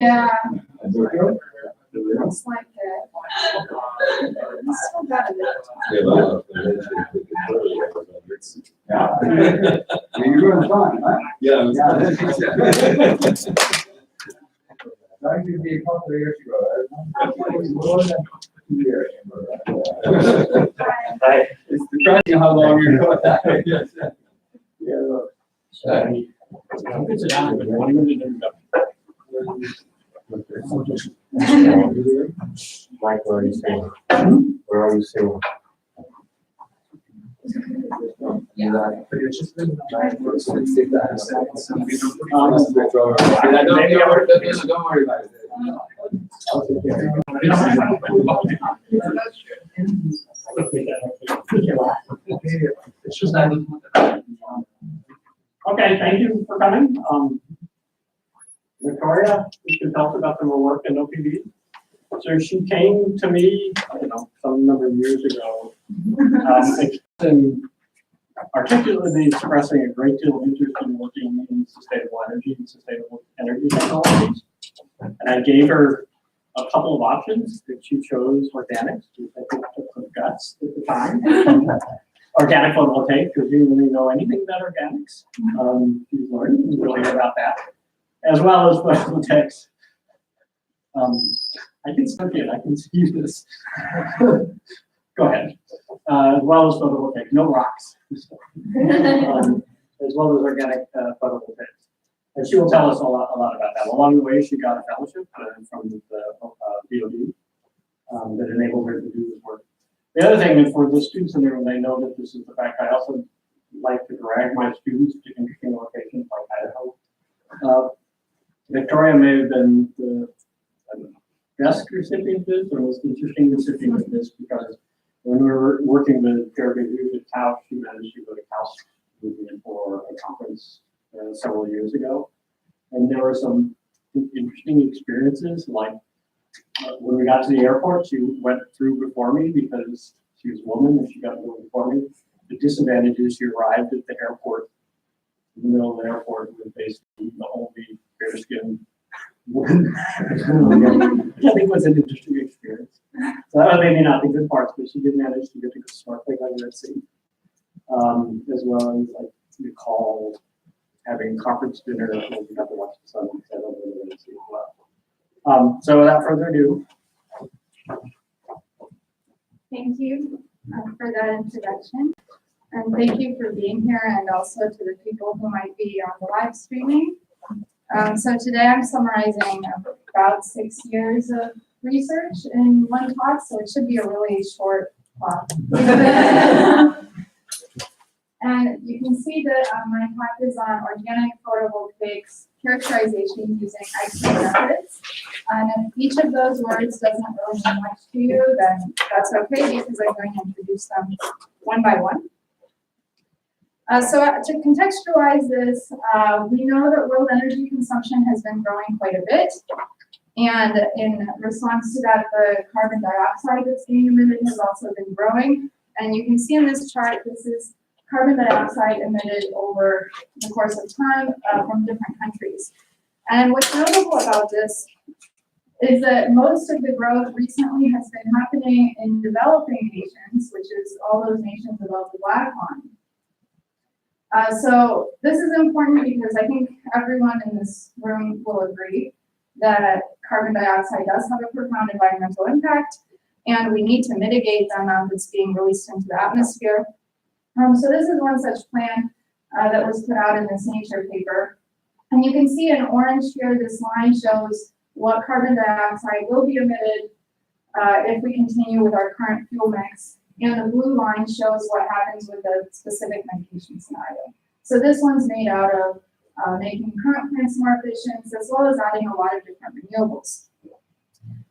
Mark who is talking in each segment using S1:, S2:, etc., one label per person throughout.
S1: Yeah.
S2: That's okay.
S1: It's like that. It's so bad at it.
S2: Yeah. You're doing fine, huh?
S3: Yeah.
S2: That could be a couple of years ago. More than 2 years. It's depending on how long you're doing that. Yeah, look.
S3: Sit down. 1 minute and go.
S4: Mike, where are you staying? Where are you staying?
S2: Don't worry about it.
S3: Okay, thank you for coming. Victoria, you can tell us about her work in OPV. So she came to me, I don't know, some number of years ago, and articulately expressing a great deal of interest in working in sustainable energy and sustainable energy technologies. And I gave her a couple of options that she chose organics, which I think took some guts at the time. Organic photovoltaic, because you didn't really know anything about organics. She's learned really about that, as well as photovoltaics. I can skip it, I can see this. Go ahead. As well as photovoltaic, no rocks. As well as organic photovoltaics. And she will tell us a lot about that. Along the way, she got a fellowship from the DoD that enabled her to do this work. The other thing, and for the students in the room, they know that this is the fact, I also like to drag my students to interesting locations like Idaho. Victoria may have been the best recipient of this, or most interesting recipient of this, because when we were working with Jeremy Hughes at Taos, she managed to go to Taos for a conference several years ago. And there were some interesting experiences, like when we got to the airport, she went through before me because she was a woman and she got to go before me. The disadvantage is she arrived at the airport, in the middle of the airport, with basically the only fair-skinned woman. Which I think was an interesting experience. So that was maybe not the good parts, but she did manage to get to go snorkeling on the Red Sea. As well as like recall having conference dinner when we got to watch the sunset over the Red Sea as well. So without further ado.
S1: Thank you for that introduction. And thank you for being here, and also to the people who might be on the live streaming. So today I'm summarizing about 6 years of research in one talk, so it should be a really short talk. And you can see that my talk is on organic photovoltaics characterization using X-ray methods. And if each of those words doesn't really mean much to you, then that's okay, because I'm going to introduce them one by one. So to contextualize this, we know that world energy consumption has been growing quite a bit. And in response to that, the carbon dioxide that's being emitted has also been growing. And you can see in this chart, this is carbon dioxide emitted over the course of time from different countries. And what's notable about this is that most of the growth recently has been happening in developing nations, which is all those nations above the black line. So this is important because I think everyone in this room will agree that carbon dioxide does have a profound environmental impact, and we need to mitigate the amount that's being released into the atmosphere. So this is one such plan that was put out in this Nature paper. And you can see in orange here, this line shows what carbon dioxide will be emitted if we continue with our current fuel mix. And the blue line shows what happens with the specific mitigation scenario. So this one's made out of making current plants more efficient, as well as adding a lot of different renewables.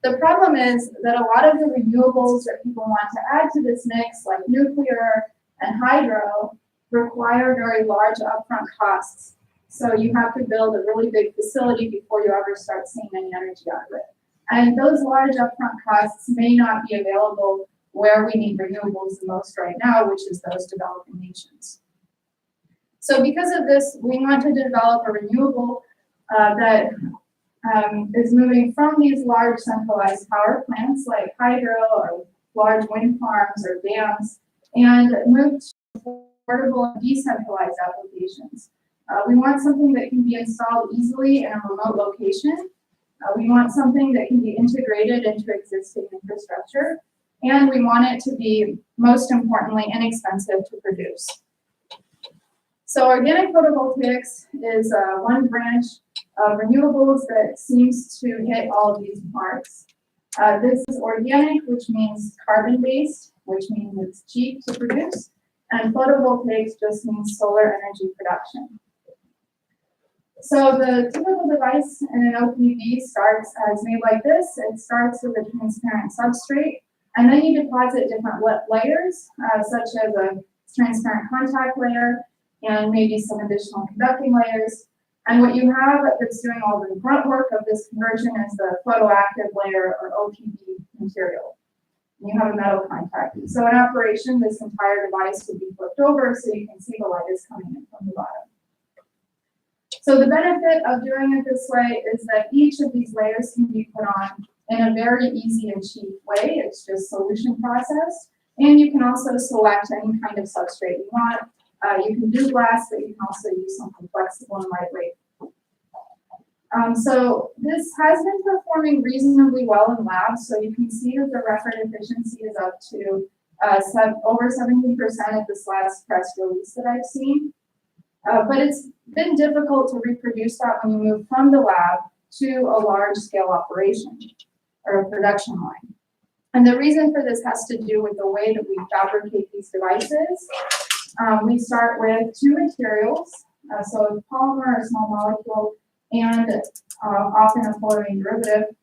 S1: The problem is that a lot of the renewables that people want to add to this mix, like nuclear and hydro, require very large upfront costs. So you have to build a really big facility before you ever start seeing any energy out of it. And those large upfront costs may not be available where we need renewables the most right now, which is those developing nations. So because of this, we want to develop a renewable that is moving from these large centralized power plants like hydro or large wind farms or dams and move to affordable and decentralized applications. We want something that can be installed easily in a remote location. We want something that can be integrated into existing infrastructure, and we want it to be, most importantly, inexpensive to produce. So organic photovoltaics is one branch of renewables that seems to hit all of these marks. This is organic, which means carbon-based, which means it's cheap to produce, and photovoltaics just means solar energy production. So the typical device in an OPV starts as made like this. It starts with a transparent substrate, and then you deposit different layers, such as a transparent contact layer and maybe some additional conducting layers. And what you have that's doing all the grunt work of this conversion is the photoactive layer or OPV material. And you have a metal contact. So in operation, this entire device would be flipped over so you can see the light is coming in from the bottom. So the benefit of doing it this way is that each of these layers can be put on in a very easy and cheap way. It's just solution processed. And you can also select any kind of substrate you want. You can do glass, but you can also use something flexible and lightweight. So this has been performing reasonably well in labs. So you can see that the record efficiency is up to over 70% at this last press release that I've seen. But it's been difficult to reproduce that when you move from the lab to a large scale operation or a production line. And the reason for this has to do with the way that we fabricate these devices. We start with two materials, so a polymer, a small molecule, and often a fluorine derivative.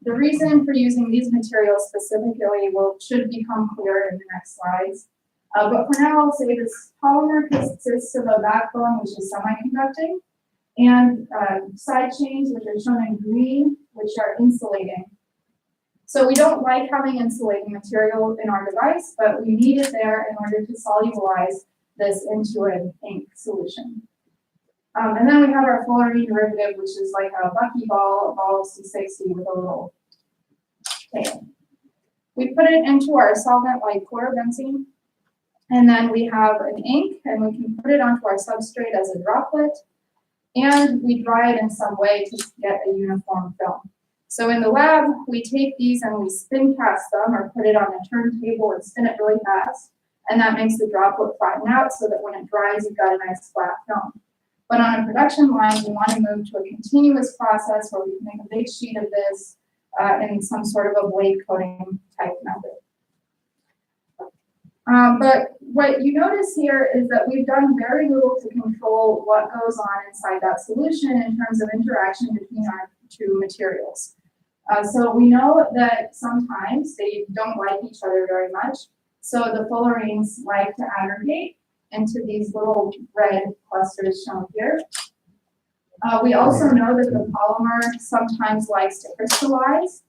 S1: The reason for using these materials specifically should become clear in the next slides. But for now, I'll say this polymer consists of a backbone, which is semiconducting, and side chains, which are shown in green, which are insulating. So we don't like having insulating material in our device, but we need it there in order to solubilize this into an ink solution. And then we have our fluorine derivative, which is like a buckyball, a ball of C60 with a little tail. We put it into our solvent like chlorobenzene, and then we have an ink, and we can put it onto our substrate as a droplet, and we dry it in some way to get a uniform film. So in the lab, we take these and we spin cast them or put it on a turntable and spin it really fast. And that makes the droplet flatten out so that when it dries, you've got a nice flat film. But on a production line, we want to move to a continuous process where we can make a big sheet of this in some sort of a blade coating type method. But what you notice here is that we've done very little to control what goes on inside that solution in terms of interaction between our two materials. So we know that sometimes they don't like each other very much. So the fullerenes like to aggregate into these little red clusters shown here. We also know that the polymer sometimes likes to crystallize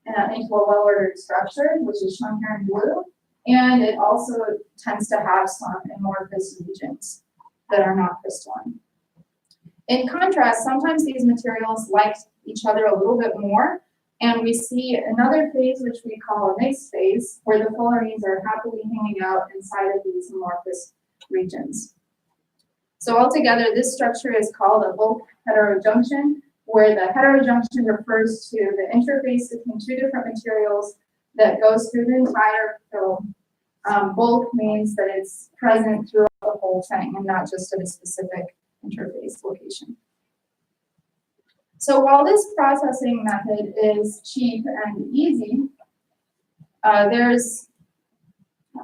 S1: into a well-ordered structure, which is shown here in blue. And it also tends to have some amorphous regions that are not crystalline. In contrast, sometimes these materials like each other a little bit more. And we see another phase, which we call a mixed phase, where the fullerenes are happily hanging out inside of these amorphous regions. So altogether, this structure is called a bulk heterojunction, where the heterojunction refers to the interface between two different materials that goes through the entire film. Bulk means that it's present throughout the whole thing and not just at a specific interface location. So while this processing method is cheap and easy, there's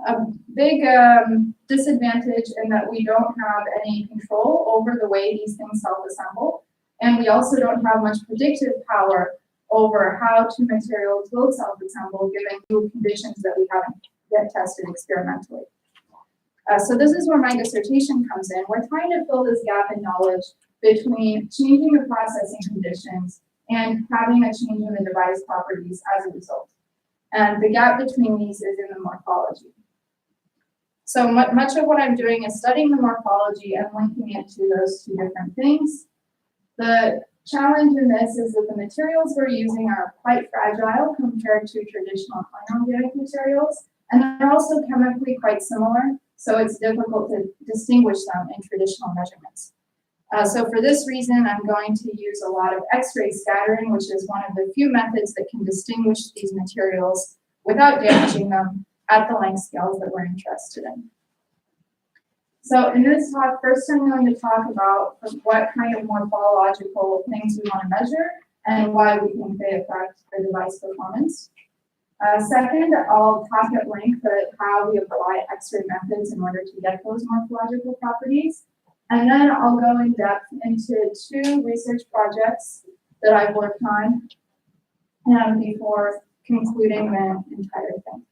S1: a big disadvantage in that we don't have any control over the way these things self-assemble, and we also don't have much predictive power over how two materials will self-assemble given new conditions that we haven't yet tested experimentally. So this is where my dissertation comes in. We're trying to fill this gap in knowledge between changing the processing conditions and having a change in the device properties as a result. And the gap between these is in the morphology. So much of what I'm doing is studying the morphology and linking it to those two different things. The challenge in this is that the materials we're using are quite fragile compared to traditional inorganic materials, and they're also chemically quite similar, so it's difficult to distinguish them in traditional measurements. So for this reason, I'm going to use a lot of X-ray scattering, which is one of the few methods that can distinguish these materials without damaging them at the length scales that we're interested in. So in this talk, first I'm going to talk about what kind of morphological things we want to measure and why we think they affect the device performance. Second, I'll talk at length about how we apply X-ray methods in order to get those morphological properties. And then I'll go in depth into 2 research projects that I've worked on before concluding the entire thing.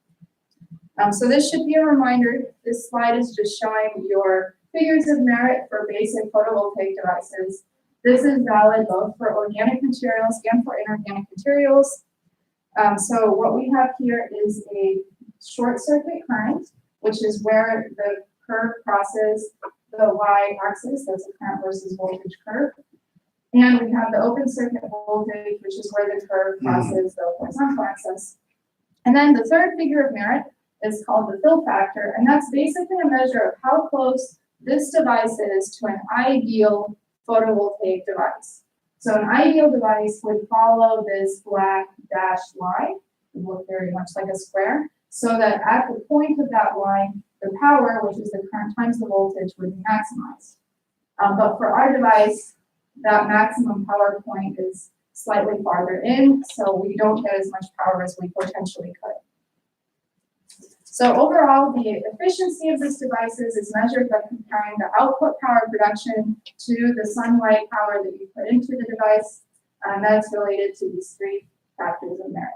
S1: So this should be a reminder. This slide is just showing your figures of merit for basic photovoltaic devices. This is valid both for organic materials and for inorganic materials. So what we have here is a short circuit current, which is where the curve crosses the y-axis, that's the current versus voltage curve. And we have the open circuit voltage, which is where the curve crosses the horizontal axis. And then the third figure of merit is called the fill factor, and that's basically a measure of how close this device is to an ideal photovoltaic device. So an ideal device would follow this black dashed line, it would look very much like a square, so that at the point of that line, the power, which is the current times the voltage, would be maximized. But for our device, that maximum power point is slightly farther in, so we don't get as much power as we potentially could. So overall, the efficiency of this device is measured by comparing the output power production to the sunlight power that you put into the device, and that's related to these 3 factors of merit.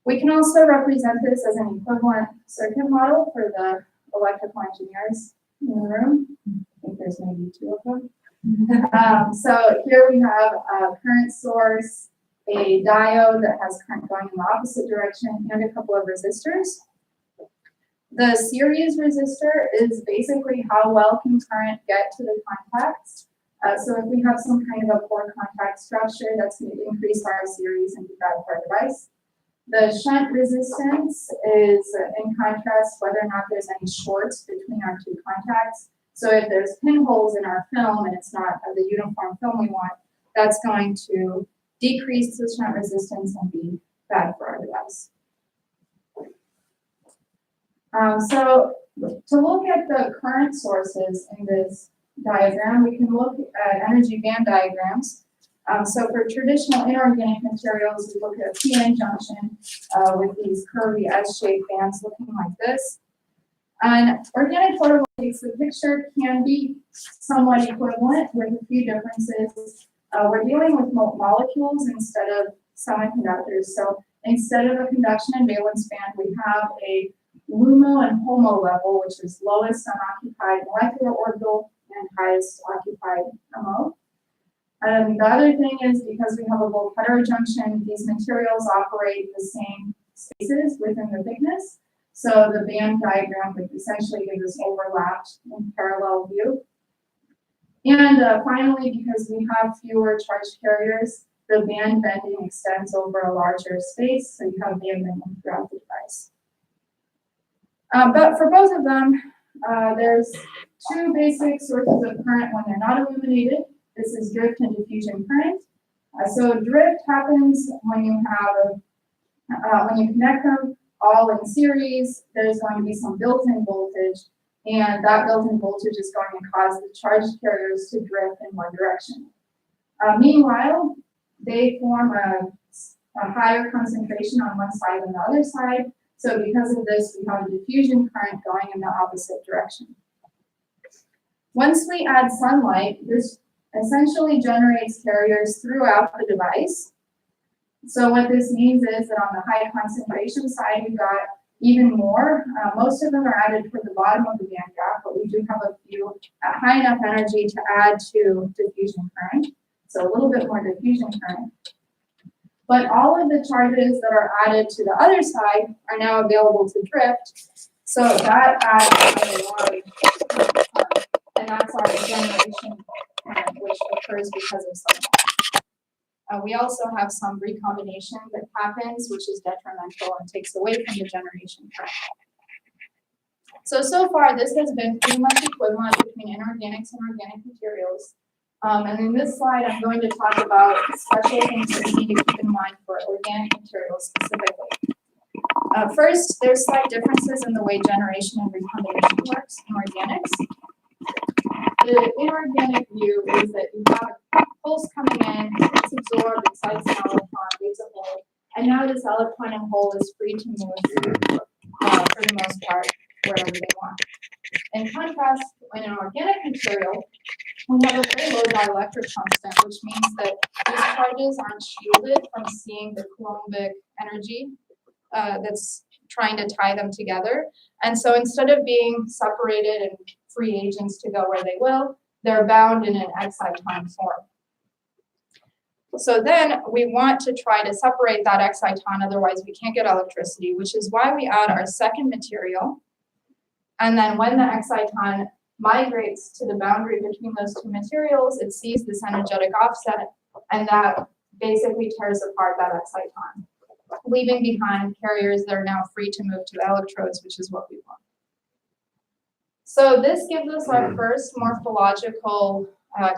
S1: We can also represent this as an equivalent circuit model for the electrical engineers in the room. I think there's maybe 2 of them. So here we have a current source, a diode that has current going in the opposite direction, and a couple of resistors. The series resistor is basically how well can current get to the contacts. So if we have some kind of a poor contact structure, that's going to increase our series and be bad for our device. The shunt resistance is, in contrast, whether or not there's any shorts between our 2 contacts. So if there's pinholes in our film and it's not the uniform film we want, that's going to decrease the shunt resistance and be bad for our device. So to look at the current sources in this diagram, we can look at energy band diagrams. So for traditional inorganic materials, we look at a p-n junction with these curvy S-shaped bands looking like this. On organic photovoltaics, the picture can be somewhat equivalent with a few differences. We're dealing with molecules instead of semiconductors. So instead of a conduction and valence band, we have a LUMO and HOMO level, which is lowest unoccupied molecular orbital and highest occupied MO. And the other thing is, because we have a bulk heterojunction, these materials operate the same spaces within the thickness. So the band diagram would essentially give this overlapped and parallel view. And finally, because we have fewer charged carriers, the band bending extends over a larger space, so you have band bending throughout the device. But for both of them, there's 2 basic sources of current when they're not illuminated. This is drift and diffusion current. So drift happens when you have when you connect them all in series. There's going to be some built-in voltage, and that built-in voltage is going to cause the charged carriers to drift in one direction. Meanwhile, they form a higher concentration on one side than the other side. So because of this, we have a diffusion current going in the opposite direction. Once we add sunlight, this essentially generates carriers throughout the device. So what this means is that on the high concentration side, we've got even more. Most of them are added toward the bottom of the band gap, but we do have a few at high enough energy to add to diffusion current. So a little bit more diffusion current. But all of the charges that are added to the other side are now available to drift. So that adds a large current, and that's our generation current. which occurs because of silicon. We also have some recombination that happens, which is detrimental and takes away from the generation current. So far, this has been pretty much equivalent between inorganics and organic materials. And in this slide, I'm going to talk about special things that we need to keep in mind for organic materials specifically. First, there's slight differences in the way generation and recombination works in organics. The inorganic view is that you have a pulse coming in, it's absorbed, excites an electron, leaves a hole, and now this electron and hole is free to move for the most part wherever they want. In contrast, in an organic material, we have a very low dielectric constant, which means that these charges aren't shielded from seeing the Coulombic energy that's trying to tie them together. And so instead of being separated and free agents to go where they will, they're bound in an exciton form. So then we want to try to separate that exciton, otherwise we can't get electricity, which is why we add our second material. And then when the exciton migrates to the boundary between those two materials, it sees this energetic offset, and that basically tears apart that exciton, leaving behind carriers that are now free to move to the electrodes, which is what we want. So this gives us our first morphological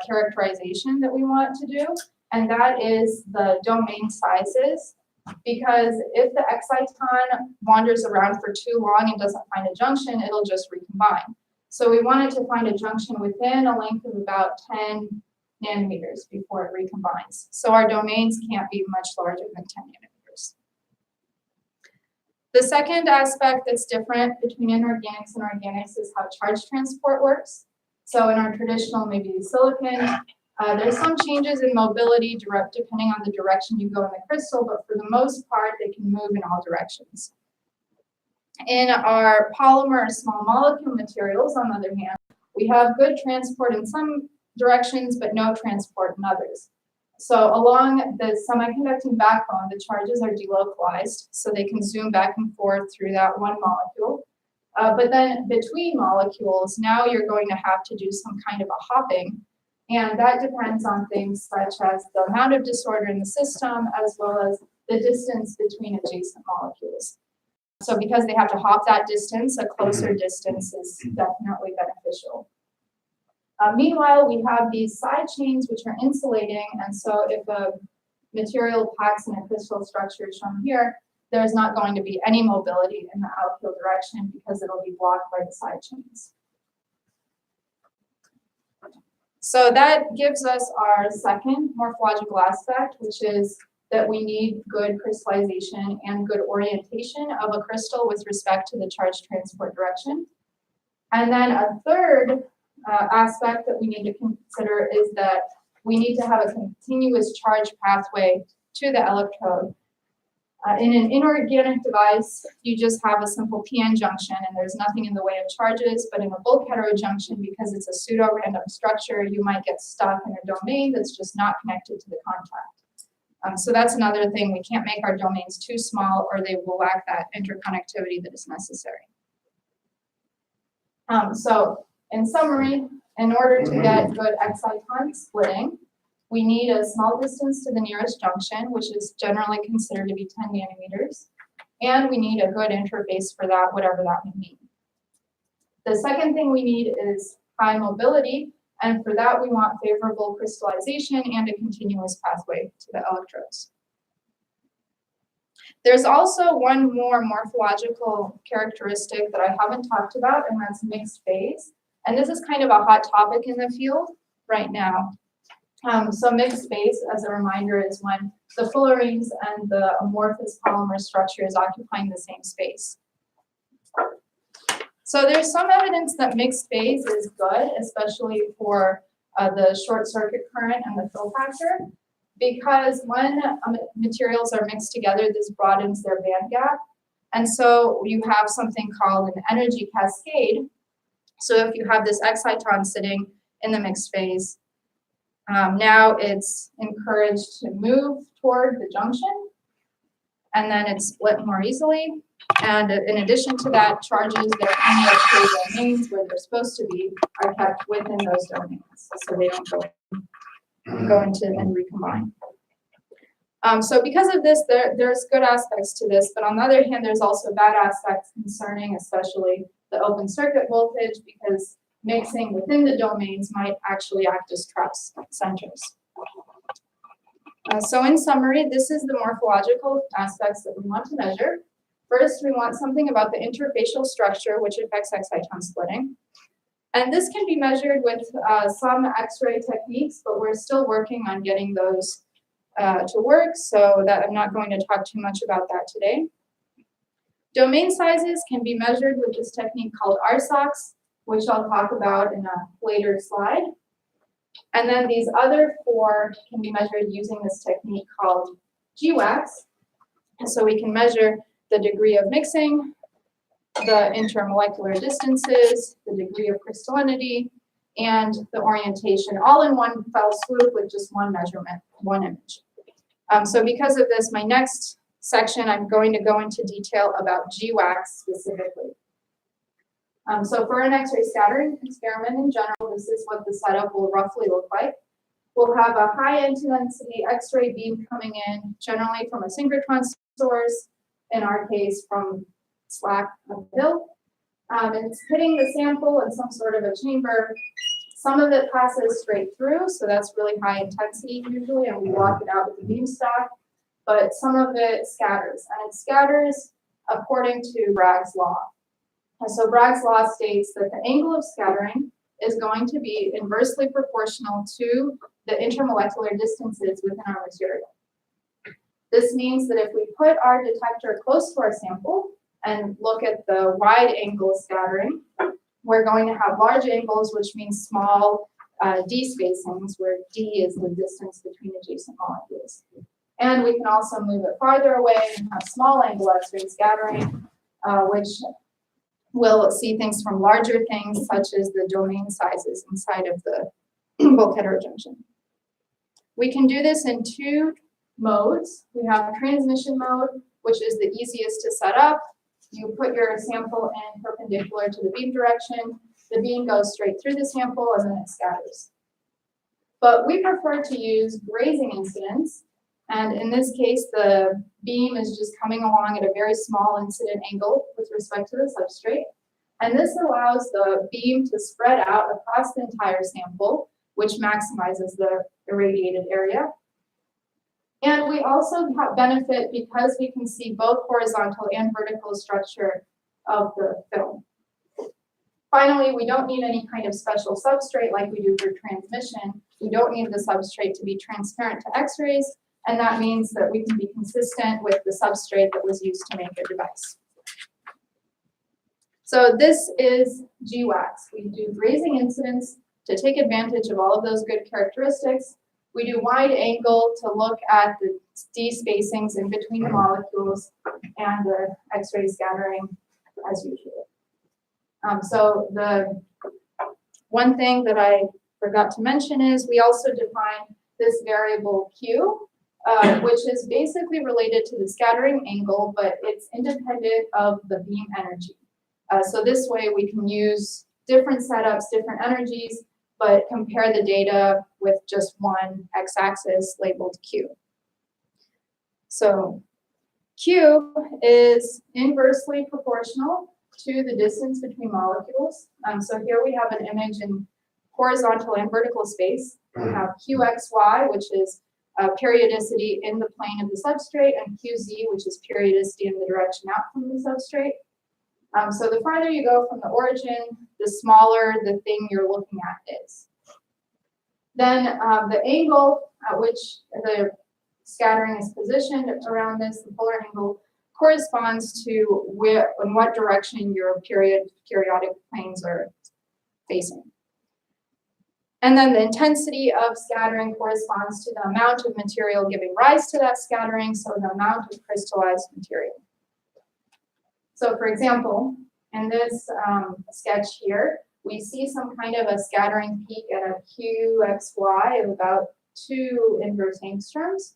S1: characterization that we want to do, and that is the domain sizes. Because if the exciton wanders around for too long and doesn't find a junction, it'll just recombine. So we wanted to find a junction within a length of about 10 nanometers before it recombines. So our domains can't be much larger than 10 nanometers. The second aspect that's different between inorganics and organics is how charge transport works. So in our traditional, maybe silicon, there's some changes in mobility depending on the direction you go in the crystal, but for the most part, they can move in all directions. In our polymer or small molecule materials, on the other hand, we have good transport in some directions, but no transport in others. So along the semiconducting backbone, the charges are delocalized, so they can zoom back and forth through that one molecule. But then between molecules, now you're going to have to do some kind of a hopping. And that depends on things such as the amount of disorder in the system, as well as the distance between adjacent molecules. So because they have to hop that distance, a closer distance is definitely beneficial. Meanwhile, we have these side chains which are insulating, and so if a material packs in a crystal structure shown here, there's not going to be any mobility in the outfield direction because it'll be blocked by the side chains. So that gives us our second morphological aspect, which is that we need good crystallization and good orientation of a crystal with respect to the charge transport direction. And then a third aspect that we need to consider is that we need to have a continuous charge pathway to the electrode. In an inorganic device, you just have a simple PN junction and there's nothing in the way of charges, but in a bulk heterojunction, because it's a pseudo-random structure, you might get stuck in a domain that's just not connected to the contact. So that's another thing. We can't make our domains too small or they will lack that interconnectivity that is necessary. So in summary, in order to get good exciton splitting, we need a small distance to the nearest junction, which is generally considered to be 10 nanometers. And we need a good interface for that, whatever that may mean. The second thing we need is high mobility. And for that, we want favorable crystallization and a continuous pathway to the electrodes. There's also one more morphological characteristic that I haven't talked about, and that's mixed phase. And this is kind of a hot topic in the field right now. So mixed phase, as a reminder, is when the fullerenes and the amorphous polymer structure is occupying the same space. So there's some evidence that mixed phase is good, especially for the short circuit current and the fill factor, because when materials are mixed together, this broadens their band gap. And so you have something called an energy cascade. So if you have this exciton sitting in the mixed phase, now it's encouraged to move toward the junction, and then it's split more easily. And in addition to that, charges that are in those domains where they're supposed to be are kept within those domains, so they don't go go into and recombine. So because of this, there's good aspects to this, but on the other hand, there's also bad aspects concerning especially the open circuit voltage, because mixing within the domains might actually act as trap centers. So in summary, this is the morphological aspects that we want to measure. First, we want something about the interfacial structure, which affects exciton splitting. And this can be measured with some X-ray techniques, but we're still working on getting those to work, so that I'm not going to talk too much about that today. Domain sizes can be measured with this technique called RSOX, which I'll talk about in a later slide. And then these other four can be measured using this technique called GWAX. And so we can measure the degree of mixing, the intermolecular distances, the degree of crystallinity, and the orientation, all in one fell swoop with just one measurement, one image. So because of this, my next section, I'm going to go into detail about GWAX specifically. So for an X-ray scattering experiment in general, this is what the setup will roughly look like. We'll have a high intensity X-ray beam coming in, generally from a synchrotron source, in our case from SLAC uphill. It's hitting the sample in some sort of a chamber. Some of it passes straight through, so that's really high intensity usually, and we block it out with the beam stock. But some of it scatters, and it scatters according to Bragg's law. And so Bragg's law states that the angle of scattering is going to be inversely proportional to the intermolecular distances within our material. This means that if we put our detector close to our sample and look at the wide angle scattering, we're going to have large angles, which means small d spacings, where d is the distance between adjacent molecules. And we can also move it farther away and have small angle X-ray scattering, which will see things from larger things, such as the domain sizes inside of the bulk heterojunction. We can do this in two modes. We have transmission mode, which is the easiest to set up. You put your sample in perpendicular to the beam direction. The beam goes straight through the sample, and then it scatters. But we prefer to use grazing incidence. And in this case, the beam is just coming along at a very small incident angle with respect to the substrate. And this allows the beam to spread out across the entire sample, which maximizes the irradiated area. And we also have benefit because we can see both horizontal and vertical structure of the film. Finally, we don't need any kind of special substrate like we do for transmission. We don't need the substrate to be transparent to X-rays, and that means that we can be consistent with the substrate that was used to make a device. So this is GWAX. We do grazing incidence to take advantage of all of those good characteristics. We do wide angle to look at the d spacings in between the molecules and the X-ray scattering as usual. So the one thing that I forgot to mention is we also define this variable Q, which is basically related to the scattering angle, but it's independent of the beam energy. So this way we can use different setups, different energies, but compare the data with just one x-axis labeled Q. So Q is inversely proportional to the distance between molecules. So here we have an image in horizontal and vertical space. We have QXY, which is periodicity in the plane of the substrate, and QZ, which is periodicity in the direction out from the substrate. So the farther you go from the origin, the smaller the thing you're looking at is. Then the angle at which the scattering is positioned around this, the polar angle, corresponds to in what direction your periodic planes are facing. And then the intensity of scattering corresponds to the amount of material giving rise to that scattering, so the amount of crystallized material. So for example, in this sketch here, we see some kind of a scattering peak at a QXY of about 2 inverse angstroms.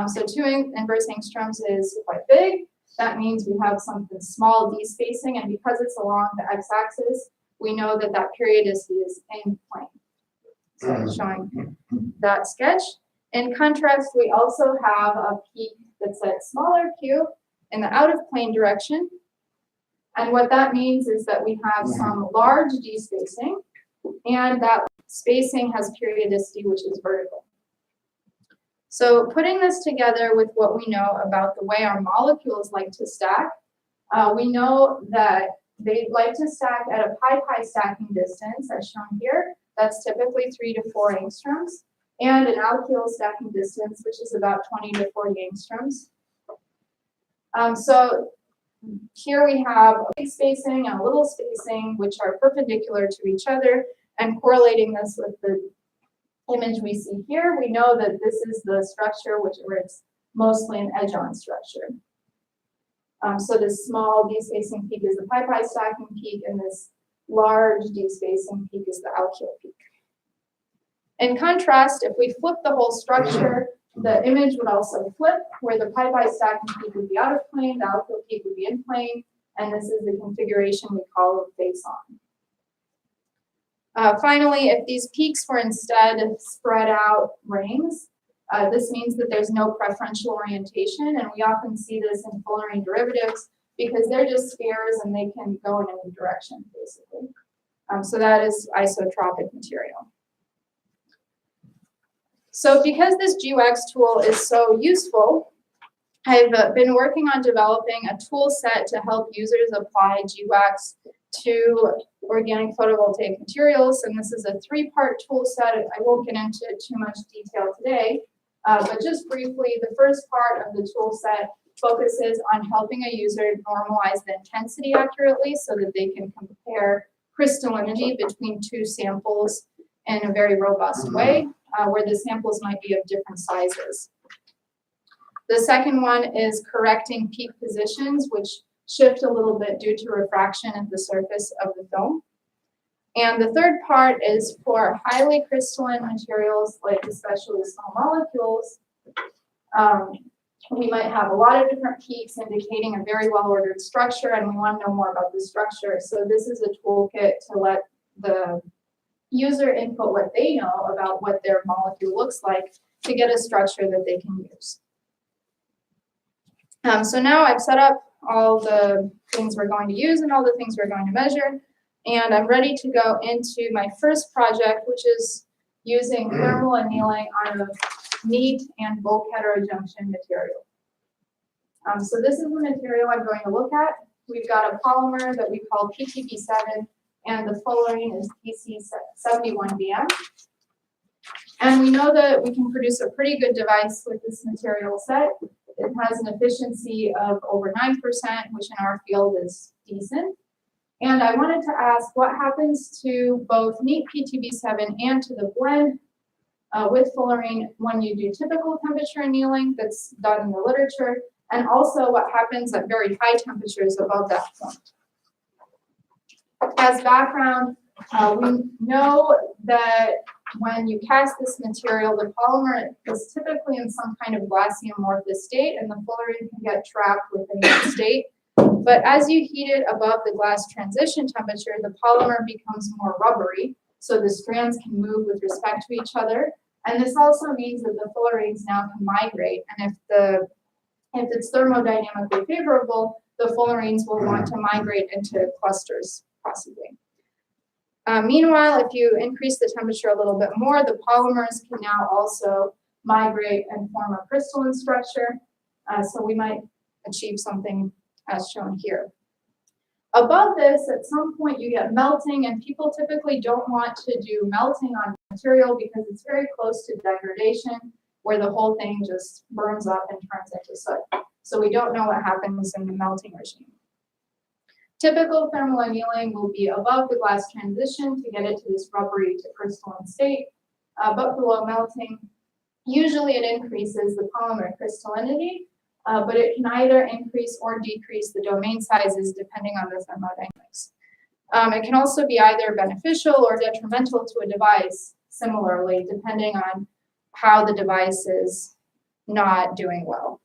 S1: So 2 inverse angstroms is quite big. That means we have something small d spacing, and because it's along the x-axis, we know that that periodicity is in plane. So I'm showing that sketch. In contrast, we also have a peak that's at smaller q in the out of plane direction. And what that means is that we have some large d-spacing, and that spacing has periodicity, which is vertical. So putting this together with what we know about the way our molecules like to stack, we know that they like to stack at a pi-pi stacking distance, as shown here. That's typically 3 to 4 angstroms, and an alkyl stacking distance, which is about 20 to 40 angstroms. So here we have a big spacing and a little spacing, which are perpendicular to each other, and correlating this with the image we see here, we know that this is the structure where it's mostly an edge-on structure. So this small d-spacing peak is the pi-pi stacking peak, and this large d-spacing peak is the alkyl peak. In contrast, if we flip the whole structure, the image would also flip, where the pi-pi stacking peak would be out of plane, the alkyl peak would be in plane, and this is the configuration we call a face-on. Finally, if these peaks were instead spread out rings, this means that there's no preferential orientation, and we often see this in fullerene derivatives because they're just spheres and they can go in any direction, basically. So that is isotropic material. So because this GUX tool is so useful, I've been working on developing a tool set to help users apply GUX to organic photovoltaic materials, and this is a 3-part tool set. I won't get into too much detail today, but just briefly, the first part of the tool set focuses on helping a user normalize the intensity accurately so that they can compare crystallinity between 2 samples in a very robust way, where the samples might be of different sizes. The second one is correcting peak positions, which shift a little bit due to refraction at the surface of the film. And the third part is for highly crystalline materials, like especially small molecules. We might have a lot of different peaks indicating a very well-ordered structure, and we want to know more about the structure. So this is a toolkit to let the user input what they know about what their molecule looks like to get a structure that they can use. So now I've set up all the things we're going to use and all the things we're going to measure, and I'm ready to go into my first project, which is using thermal annealing on a neat and bulk heterojunction material. So this is the material I'm going to look at. We've got a polymer that we call PTB7, and the fullerene is PC71BM. And we know that we can produce a pretty good device with this material set. It has an efficiency of over 9%, which in our field is decent. And I wanted to ask what happens to both neat PTB7 and to the blend with fullerene when you do typical temperature annealing that's done in the literature, and also what happens at very high temperatures above that point. As background, we know that when you cast this material, the polymer is typically in some kind of glassy amorphous state, and the fullerene can get trapped within that state. But as you heat it above the glass transition temperature, the polymer becomes more rubbery, so the strands can move with respect to each other. And this also means that the fullerenes now can migrate, and if it's thermodynamically favorable, the fullerenes will want to migrate into clusters, possibly. Meanwhile, if you increase the temperature a little bit more, the polymers can now also migrate and form a crystalline structure. So we might achieve something as shown here. Above this, at some point you get melting, and people typically don't want to do melting on material because it's very close to degradation, where the whole thing just burns up and turns into soot. So we don't know what happens in the melting regime. Typical thermal annealing will be above the glass transition to get it to this rubbery to crystalline state, but below melting, usually it increases the polymer crystallinity, but it can either increase or decrease the domain sizes depending on the thermodynamics. It can also be either beneficial or detrimental to a device, similarly, depending on how the device is not doing well.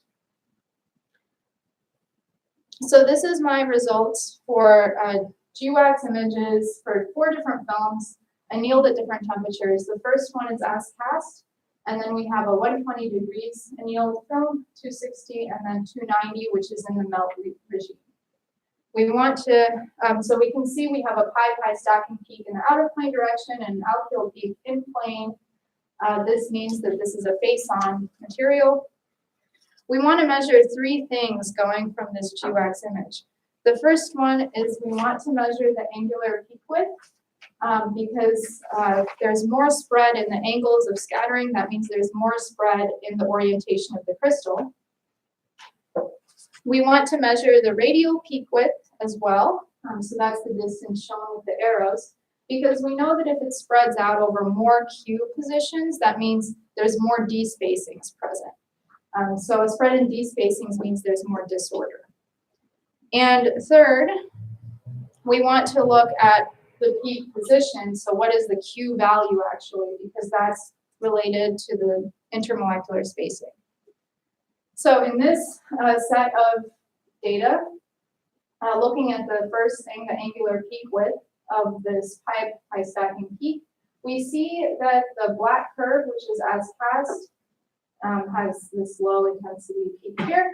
S1: So this is my results for GUX images for 4 different films. annealed at different temperatures. The first one is as cast, and then we have a 120 degrees annealed film, 260, and then 290, which is in the melt regime. We want to, so we can see we have a pi stacking peak in the outer plane direction and an alkyl peak in plane. This means that this is a face-on material. We want to measure three things going from this GWAX image. The first one is we want to measure the angular peak width because there's more spread in the angles of scattering. That means there's more spread in the orientation of the crystal. We want to measure the radial peak width as well. So that's the distance shown with the arrows, because we know that if it spreads out over more Q positions, that means there's more D spacings present. So a spread in D spacings means there's more disorder. And third, we want to look at the peak position. So what is the Q value actually? Because that's related to the intermolecular spacing. So in this set of data, looking at the first thing, the angular peak width of this pi stacking peak, we see that the black curve, which is as cast, has this low intensity peak here.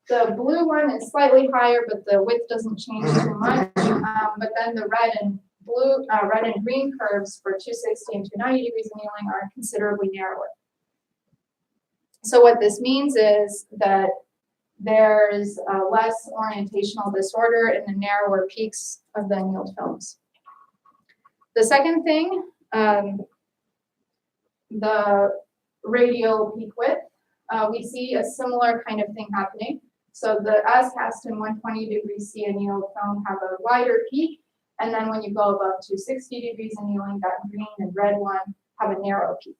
S1: The blue one is slightly higher, but the width doesn't change too much. But then the red and green curves for 260 and 290 degrees annealing are considerably narrower. So what this means is that there's less orientational disorder in the narrower peaks of the annealed films. The second thing, the radial peak width, we see a similar kind of thing happening. So the as cast and 120 degrees C annealed film have a wider peak, and then when you go above 260 degrees annealing, that green and red one have a narrow peak.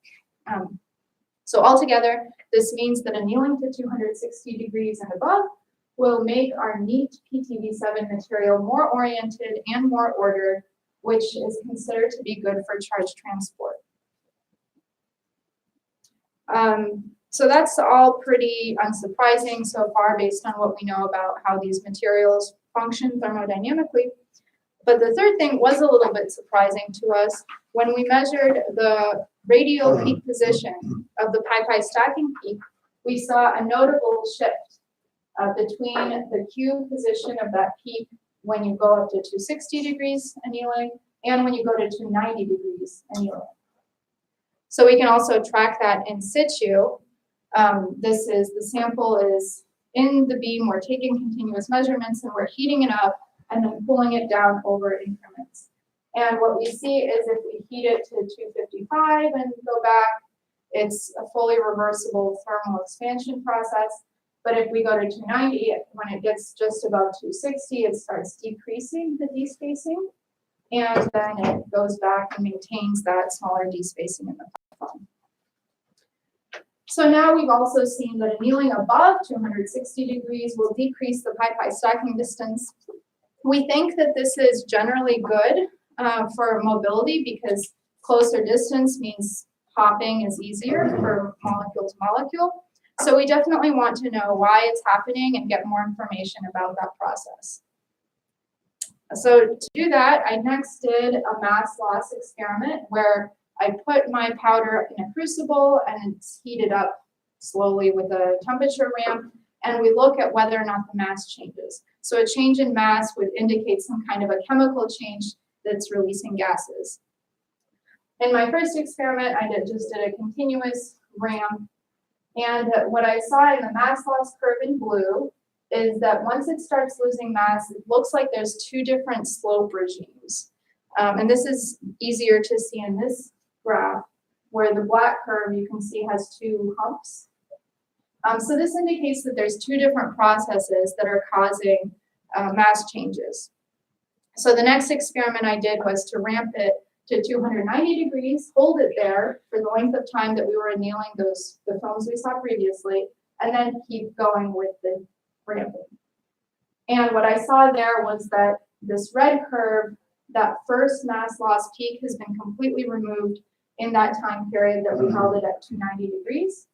S1: So altogether, this means that annealing to 260 degrees and above will make our neat PTV7 material more oriented and more ordered, which is considered to be good for charge transport. So that's all pretty unsurprising so far based on what we know about how these materials function thermodynamically. But the third thing was a little bit surprising to us. When we measured the radial peak position of the pi stacking peak, we saw a notable shift between the Q position of that peak when you go up to 260 degrees annealing and when you go to 290 degrees annealing. So we can also track that in situ. The sample is in the beam, we're taking continuous measurements and we're heating it up and then pulling it down over increments. And what we see is if we heat it to 255 and go back, it's a fully reversible thermal expansion process. But if we go to 290, when it gets just above 260, it starts decreasing the D-spacing. And then it goes back and maintains that smaller D-spacing in the platform. So now we've also seen that annealing above 260 degrees will decrease the pi stacking distance. We think that this is generally good for mobility because closer distance means hopping is easier for molecule to molecule. So we definitely want to know why it's happening and get more information about that process. So to do that, I next did a mass loss experiment where I put my powder in a crucible and it's heated up slowly with a temperature ramp, and we look at whether or not the mass changes. So a change in mass would indicate some kind of a chemical change that's releasing gases. In my first experiment, I just did a continuous ramp, and what I saw in the mass loss curve in blue is that once it starts losing mass, it looks like there's two different slope regimes. And this is easier to see in this graph, where the black curve you can see has two humps. So this indicates that there's two different processes that are causing mass changes. So the next experiment I did was to ramp it to 290 degrees, hold it there for the length of time that we were annealing the films we saw previously, and then keep going with the ramping. And what I saw there was that this red curve, that first mass loss peak has been completely removed in that time period that we held it at 290 degrees.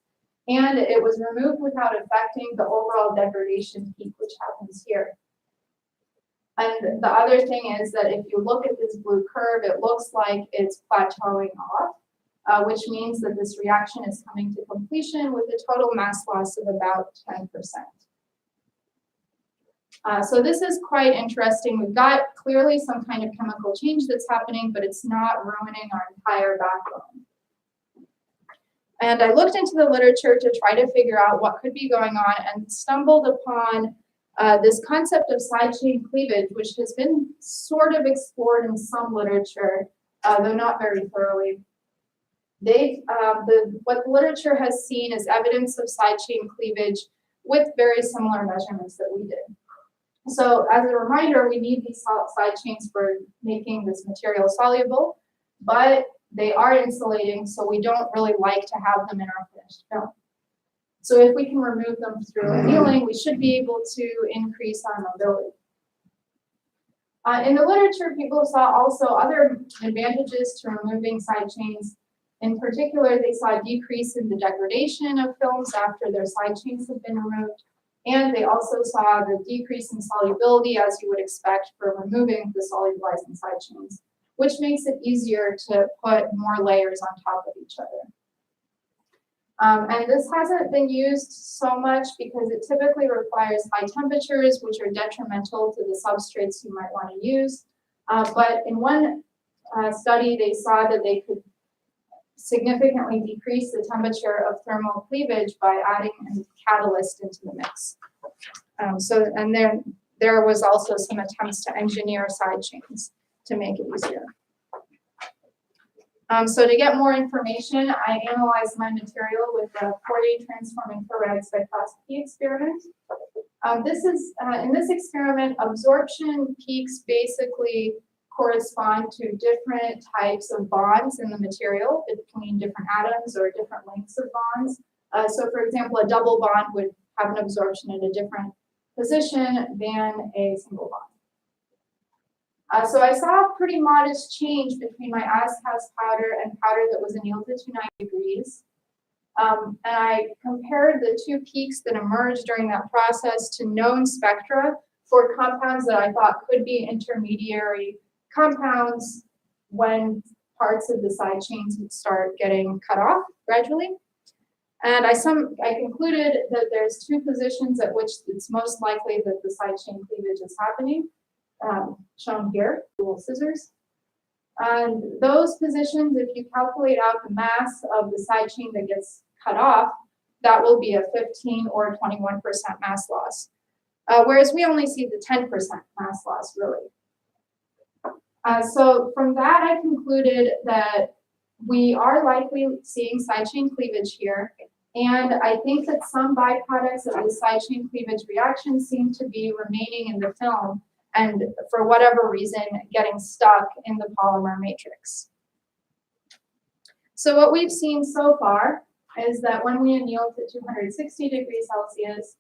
S1: And it was removed without affecting the overall degradation peak, which happens here. And the other thing is that if you look at this blue curve, it looks like it's plateauing off, which means that this reaction is coming to completion with a total mass loss of about 10%. So this is quite interesting. We've got clearly some kind of chemical change that's happening, but it's not ruining our entire backbone. And I looked into the literature to try to figure out what could be going on and stumbled upon this concept of side chain cleavage, which has been sort of explored in some literature, though not very thoroughly. What the literature has seen is evidence of side chain cleavage with very similar measurements that we did. So as a reminder, we need these side chains for making this material soluble, but they are insulating, so we don't really like to have them in our finished film. So if we can remove them through annealing, we should be able to increase our mobility. In the literature, people saw also other advantages to removing side chains. In particular, they saw a decrease in the degradation of films after their side chains have been removed. And they also saw the decrease in solubility, as you would expect for removing the solubilizing side chains, which makes it easier to put more layers on top of each other. And this hasn't been used so much because it typically requires high temperatures, which are detrimental to the substrates you might want to use. But in one study, they saw that they could significantly decrease the temperature of thermal cleavage by adding a catalyst into the mix. And then there was also some attempts to engineer side chains to make it easier. So to get more information, I analyzed my material with the Fourier transform infrared spectroscopy experiment. In this experiment, absorption peaks basically correspond to different types of bonds in the material between different atoms or different lengths of bonds. So for example, a double bond would have an absorption at a different position than a single bond. So I saw a pretty modest change between my as-cast powder and powder that was annealed to 290 degrees. And I compared the two peaks that emerged during that process to known spectra for compounds that I thought could be intermediary compounds when parts of the side chains would start getting cut off gradually. And I concluded that there's two positions at which it's most likely that the side chain cleavage is happening, shown here, little scissors. And those positions, if you calculate out the mass of the side chain that gets cut off, that will be a 15 or 21% mass loss. Whereas we only see the 10% mass loss, really. So from that, I concluded that we are likely seeing side chain cleavage here. And I think that some byproducts of the side chain cleavage reaction seem to be remaining in the film and for whatever reason, getting stuck in the polymer matrix. So what we've seen so far is that when we anneal to 260 degrees Celsius,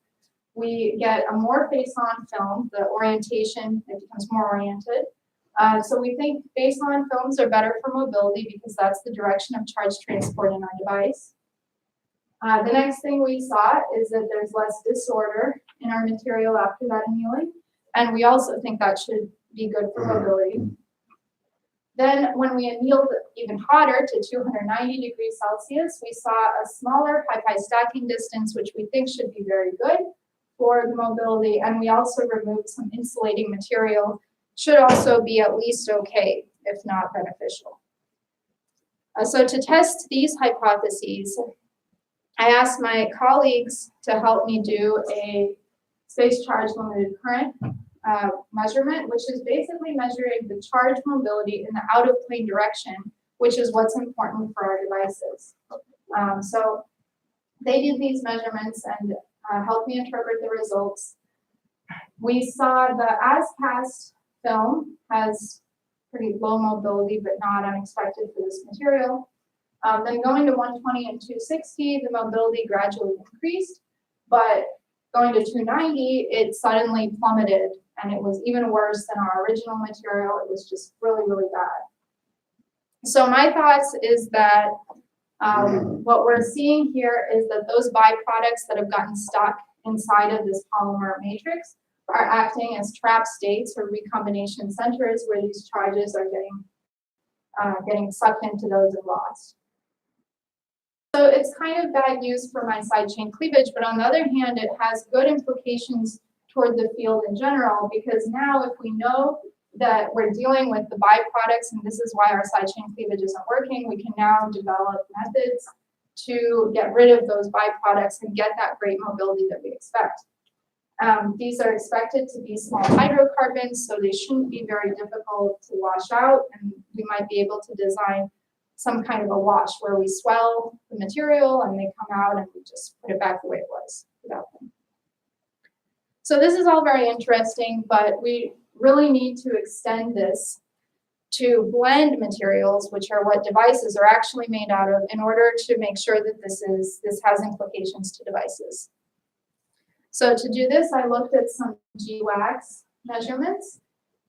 S1: we get a more face-on film. The orientation, it becomes more oriented. So we think face-on films are better for mobility because that's the direction of charge transport in our device. The next thing we saw is that there's less disorder in our material after that annealing. And we also think that should be good for mobility. Then when we annealed even hotter to 290 degrees Celsius, we saw a smaller pi-pi stacking distance, which we think should be very good for the mobility. And we also removed some insulating material, should also be at least okay, if not beneficial. So to test these hypotheses, I asked my colleagues to help me do a space charge limited current measurement, which is basically measuring the charge mobility in the out of plane direction, which is what's important for our devices. So they did these measurements and helped me interpret the results. We saw the as-cast film has pretty low mobility, but not unexpected for this material. Then going to 120 and 260, the mobility gradually increased, but going to 290, it suddenly plummeted, and it was even worse than our original material. It was just really, really bad. So my thoughts is that what we're seeing here is that those byproducts that have gotten stuck inside of this polymer matrix are acting as trap states or recombination centers where these charges are getting sucked into those and lost. So it's kind of bad news for my side chain cleavage, but on the other hand, it has good implications toward the field in general, because now if we know that we're dealing with the byproducts, and this is why our side chain cleavage isn't working, we can now develop methods to get rid of those byproducts and get that great mobility that we expect. These are expected to be small hydrocarbons, so they shouldn't be very difficult to wash out, and we might be able to design some kind of a wash where we swell the material and they come out and we just put it back the way it was without them. So this is all very interesting, but we really need to extend this to blend materials, which are what devices are actually made out of, in order to make sure that this has implications to devices. So to do this, I looked at some GWAX measurements,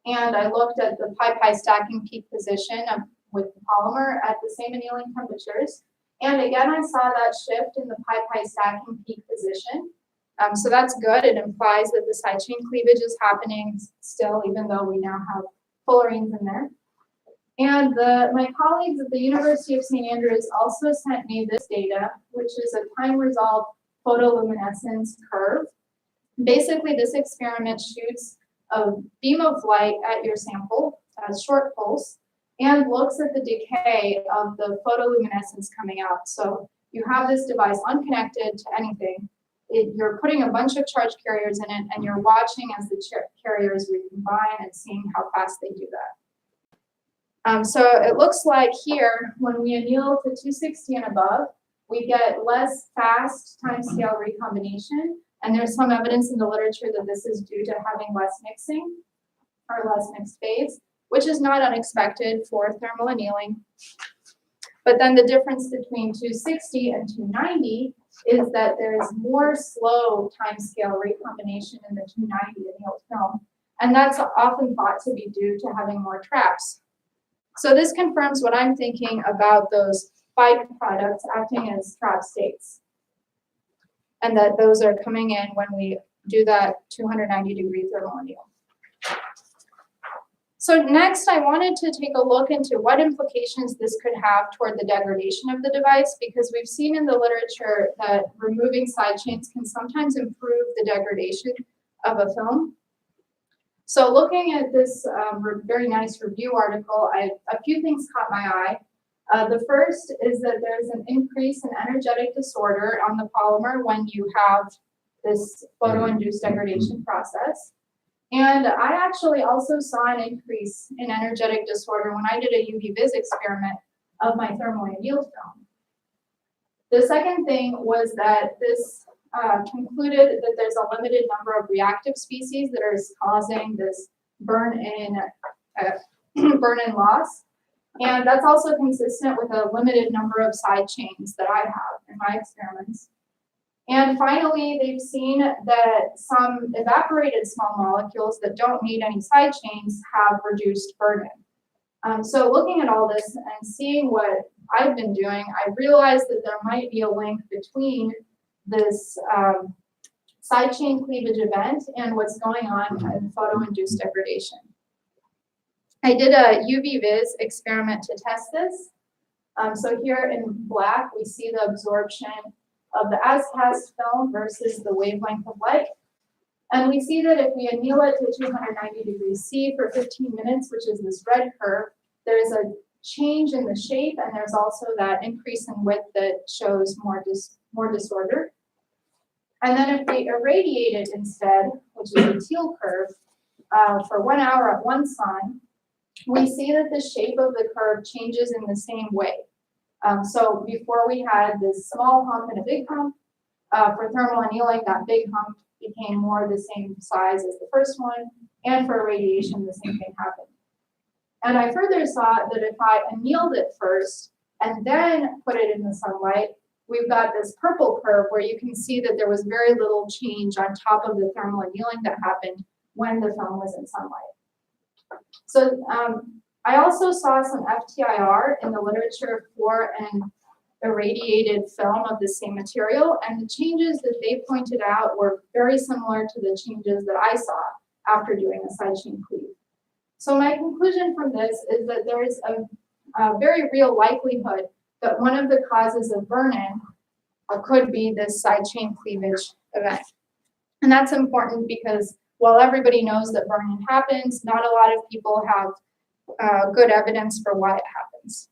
S1: and I looked at the pi-pi stacking peak position with the polymer at the same annealing temperatures. And again, I saw that shift in the pi-pi stacking peak position. So that's good. It implies that the side chain cleavage is happening still, even though we now have fullerenes in there. And my colleagues at the University of St. Andrews also sent me this data, which is a time-resolved photoluminescence curve. Basically, this experiment shoots a beam of light at your sample, a short pulse, and looks at the decay of the photoluminescence coming out. So you have this device unconnected to anything. You're putting a bunch of charge carriers in it, and you're watching as the carriers recombine and seeing how fast they do that. So it looks like here, when we anneal to 260 and above, we get less fast timescale recombination, and there's some evidence in the literature that this is due to having less mixing or less mixed phase, which is not unexpected for thermal annealing. But then the difference between 260 and 290 is that there is more slow timescale recombination in the 290 annealed film, and that's often thought to be due to having more traps. So this confirms what I'm thinking about those byproducts acting as trap states, and that those are coming in when we do that 290-degree thermal anneal. So next, I wanted to take a look into what implications this could have toward the degradation of the device, because we've seen in the literature that removing side chains can sometimes improve the degradation of a film. So looking at this very nice review article, a few things caught my eye. The first is that there's an increase in energetic disorder on the polymer when you have this photo-induced degradation process. And I actually also saw an increase in energetic disorder when I did a UV-vis experiment of my thermally annealed film. The second thing was that this concluded that there's a limited number of reactive species that are causing this burn-in loss. And that's also consistent with a limited number of side chains that I have in my experiments. And finally, they've seen that some evaporated small molecules that don't need any side chains have reduced burn-in. So looking at all this and seeing what I've been doing, I realized that there might be a link between this side chain cleavage event and what's going on in photo-induced degradation. I did a UV-vis experiment to test this. So here in black, we see the absorption of the as-cast film versus the wavelength of light. And we see that if we anneal it to 290 degrees C for 15 minutes, which is this red curve, there's a change in the shape, and there's also that increase in width that shows more disorder. And then if we irradiate it instead, which is a teal curve, for 1 hour at one sun, we see that the shape of the curve changes in the same way. So before we had this small hump and a big hump. For thermal annealing, that big hump became more the same size as the first one, and for irradiation, the same thing happened. And I further saw that if I annealed it first and then put it in the sunlight, we've got this purple curve where you can see that there was very little change on top of the thermal annealing that happened when the film was in sunlight. So I also saw some FTIR in the literature for an irradiated film of the same material, and the changes that they pointed out were very similar to the changes that I saw after doing a side chain cleave. So my conclusion from this is that there is a very real likelihood that one of the causes of burn-in could be this side chain cleavage event. And that's important because while everybody knows that burn-in happens, not a lot of people have good evidence for why it happens.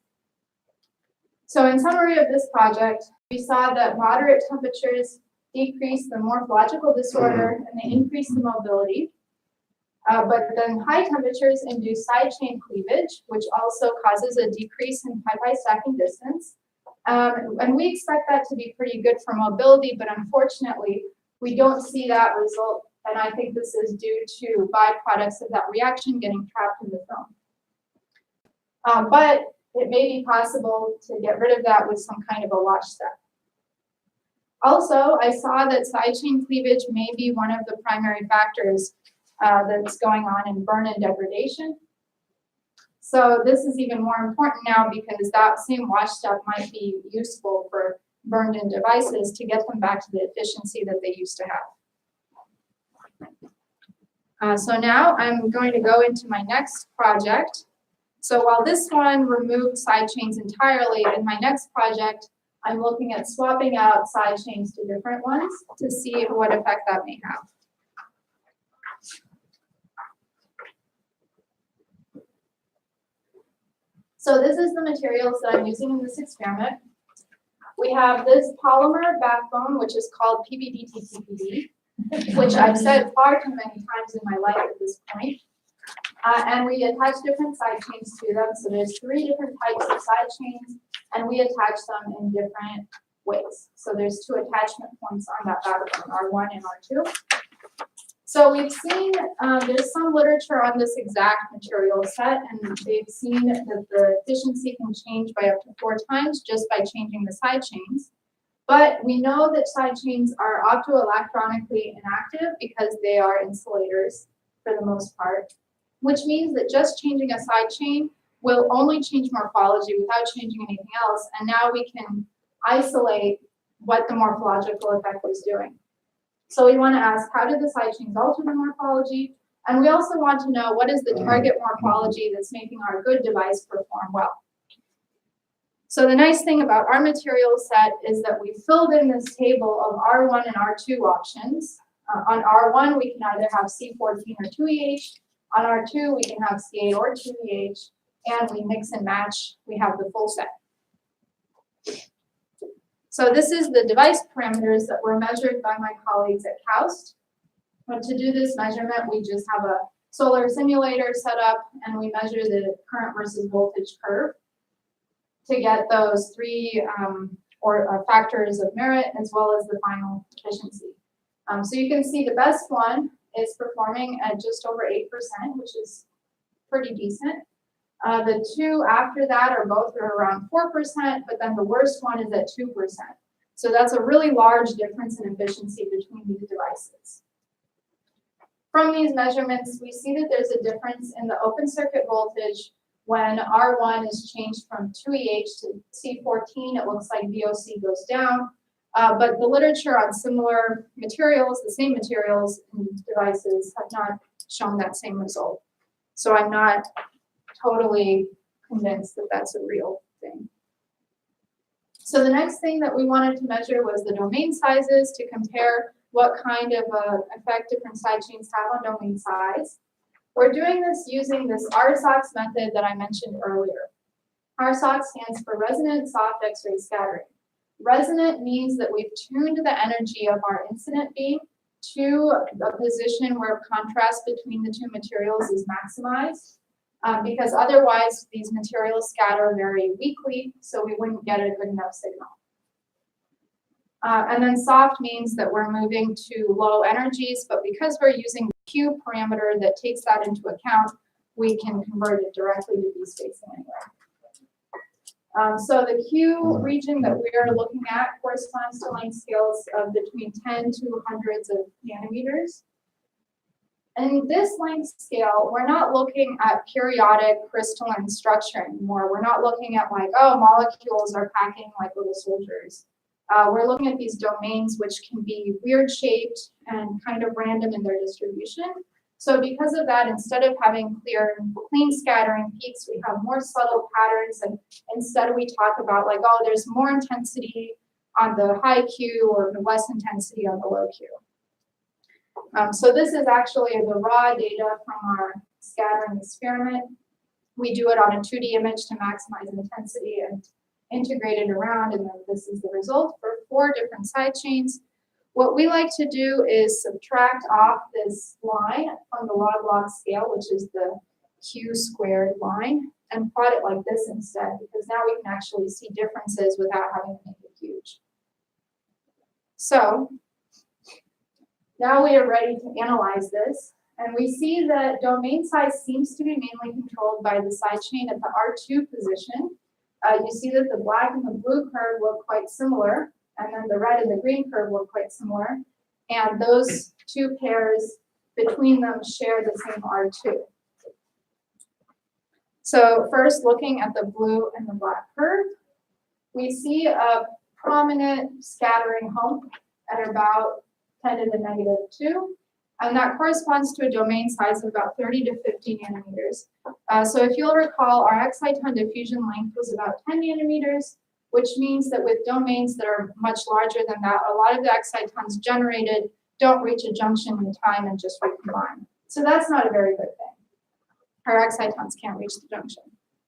S1: So in summary of this project, we saw that moderate temperatures decrease the morphological disorder and they increase the mobility. But then high temperatures induce side chain cleavage, which also causes a decrease in pi-pi stacking distance. And we expect that to be pretty good for mobility, but unfortunately, we don't see that result. And I think this is due to byproducts of that reaction getting trapped in the film. But it may be possible to get rid of that with some kind of a wash step. Also, I saw that side chain cleavage may be one of the primary factors that's going on in burn-in degradation. So this is even more important now because that same wash step might be useful for burned-in devices to get them back to the efficiency that they used to have. So now I'm going to go into my next project. So while this one removed side chains entirely, in my next project, I'm looking at swapping out side chains to different ones to see what effect that may have. So this is the materials that I'm using in this experiment. We have this polymer backbone, which is called PBDT-TPD, which I've said far too many times in my life at this point. And we attach different side chains to them. So there's 3 different types of side chains, and we attach them in different ways. So there's 2 attachment points on that backbone, R1 and R2. So we've seen there's some literature on this exact material set, and they've seen that the efficiency can change by up to 4 times just by changing the side chains. But we know that side chains are optoelectronically inactive because they are insulators for the most part, which means that just changing a side chain will only change morphology without changing anything else. And now we can isolate what the morphological effect is doing. So we want to ask, how did the side chains alter the morphology? And we also want to know what is the target morphology that's making our good device perform well. So the nice thing about our material set is that we filled in this table of R1 and R2 options. On R1, we can either have C14 or 2EH. On R2, we can have C8 or 2EH. And we mix and match. We have the full set. So this is the device parameters that were measured by my colleagues at KAUST. And to do this measurement, we just have a solar simulator set up, and we measure the current versus voltage curve to get those 3 factors of merit as well as the final efficiency. So you can see the best one is performing at just over 8%, which is pretty decent. The 2 after that are both around 4%, but then the worst one is at 2%. So that's a really large difference in efficiency between these devices. From these measurements, we see that there's a difference in the open circuit voltage when R1 is changed from 2EH to C14. It looks like VOC goes down, but the literature on similar materials, the same materials in devices, have not shown that same result. So I'm not totally convinced that that's a real thing. So the next thing that we wanted to measure was the domain sizes to compare what kind of effect different side chains have on domain size. We're doing this using this RSOX method that I mentioned earlier. RSOX stands for resonant soft X-ray scattering. Resonant means that we've tuned the energy of our incident beam to a position where contrast between the 2 materials is maximized. Because otherwise these materials scatter very weakly, so we wouldn't get a good enough signal. And then soft means that we're moving to low energies, but because we're using the Q parameter that takes that into account, we can convert it directly to B spacing anyway. So the Q region that we are looking at corresponds to length scales of between 10 to hundreds of nanometers. And this length scale, we're not looking at periodic crystalline structure anymore. We're not looking at like, oh, molecules are packing like little soldiers. We're looking at these domains which can be weird shaped and kind of random in their distribution. So because of that, instead of having clear and clean scattering peaks, we have more subtle patterns, and instead we talk about like, oh, there's more intensity on the high Q or less intensity on the low Q. So this is actually the raw data from our scattering experiment. We do it on a 2D image to maximize intensity and integrate it around, and then this is the result for 4 different side chains. What we like to do is subtract off this line from the log scale, which is the Q squared line, and plot it like this instead, because now we can actually see differences without having to make it huge. So now we are ready to analyze this, and we see that domain size seems to be mainly controlled by the side chain at the R2 position. You see that the black and the blue curve look quite similar, and then the red and the green curve look quite similar, and those 2 pairs between them share the same R2. So first, looking at the blue and the black curve, we see a prominent scattering hump at about 10 to the negative 2, and that corresponds to a domain size of about 30 to 50 nanometers. So if you'll recall, our exciton diffusion length was about 10 nanometers, which means that with domains that are much larger than that, a lot of the excitons generated don't reach a junction in time and just recombine. So that's not a very good thing. Our excitons can't reach the junction.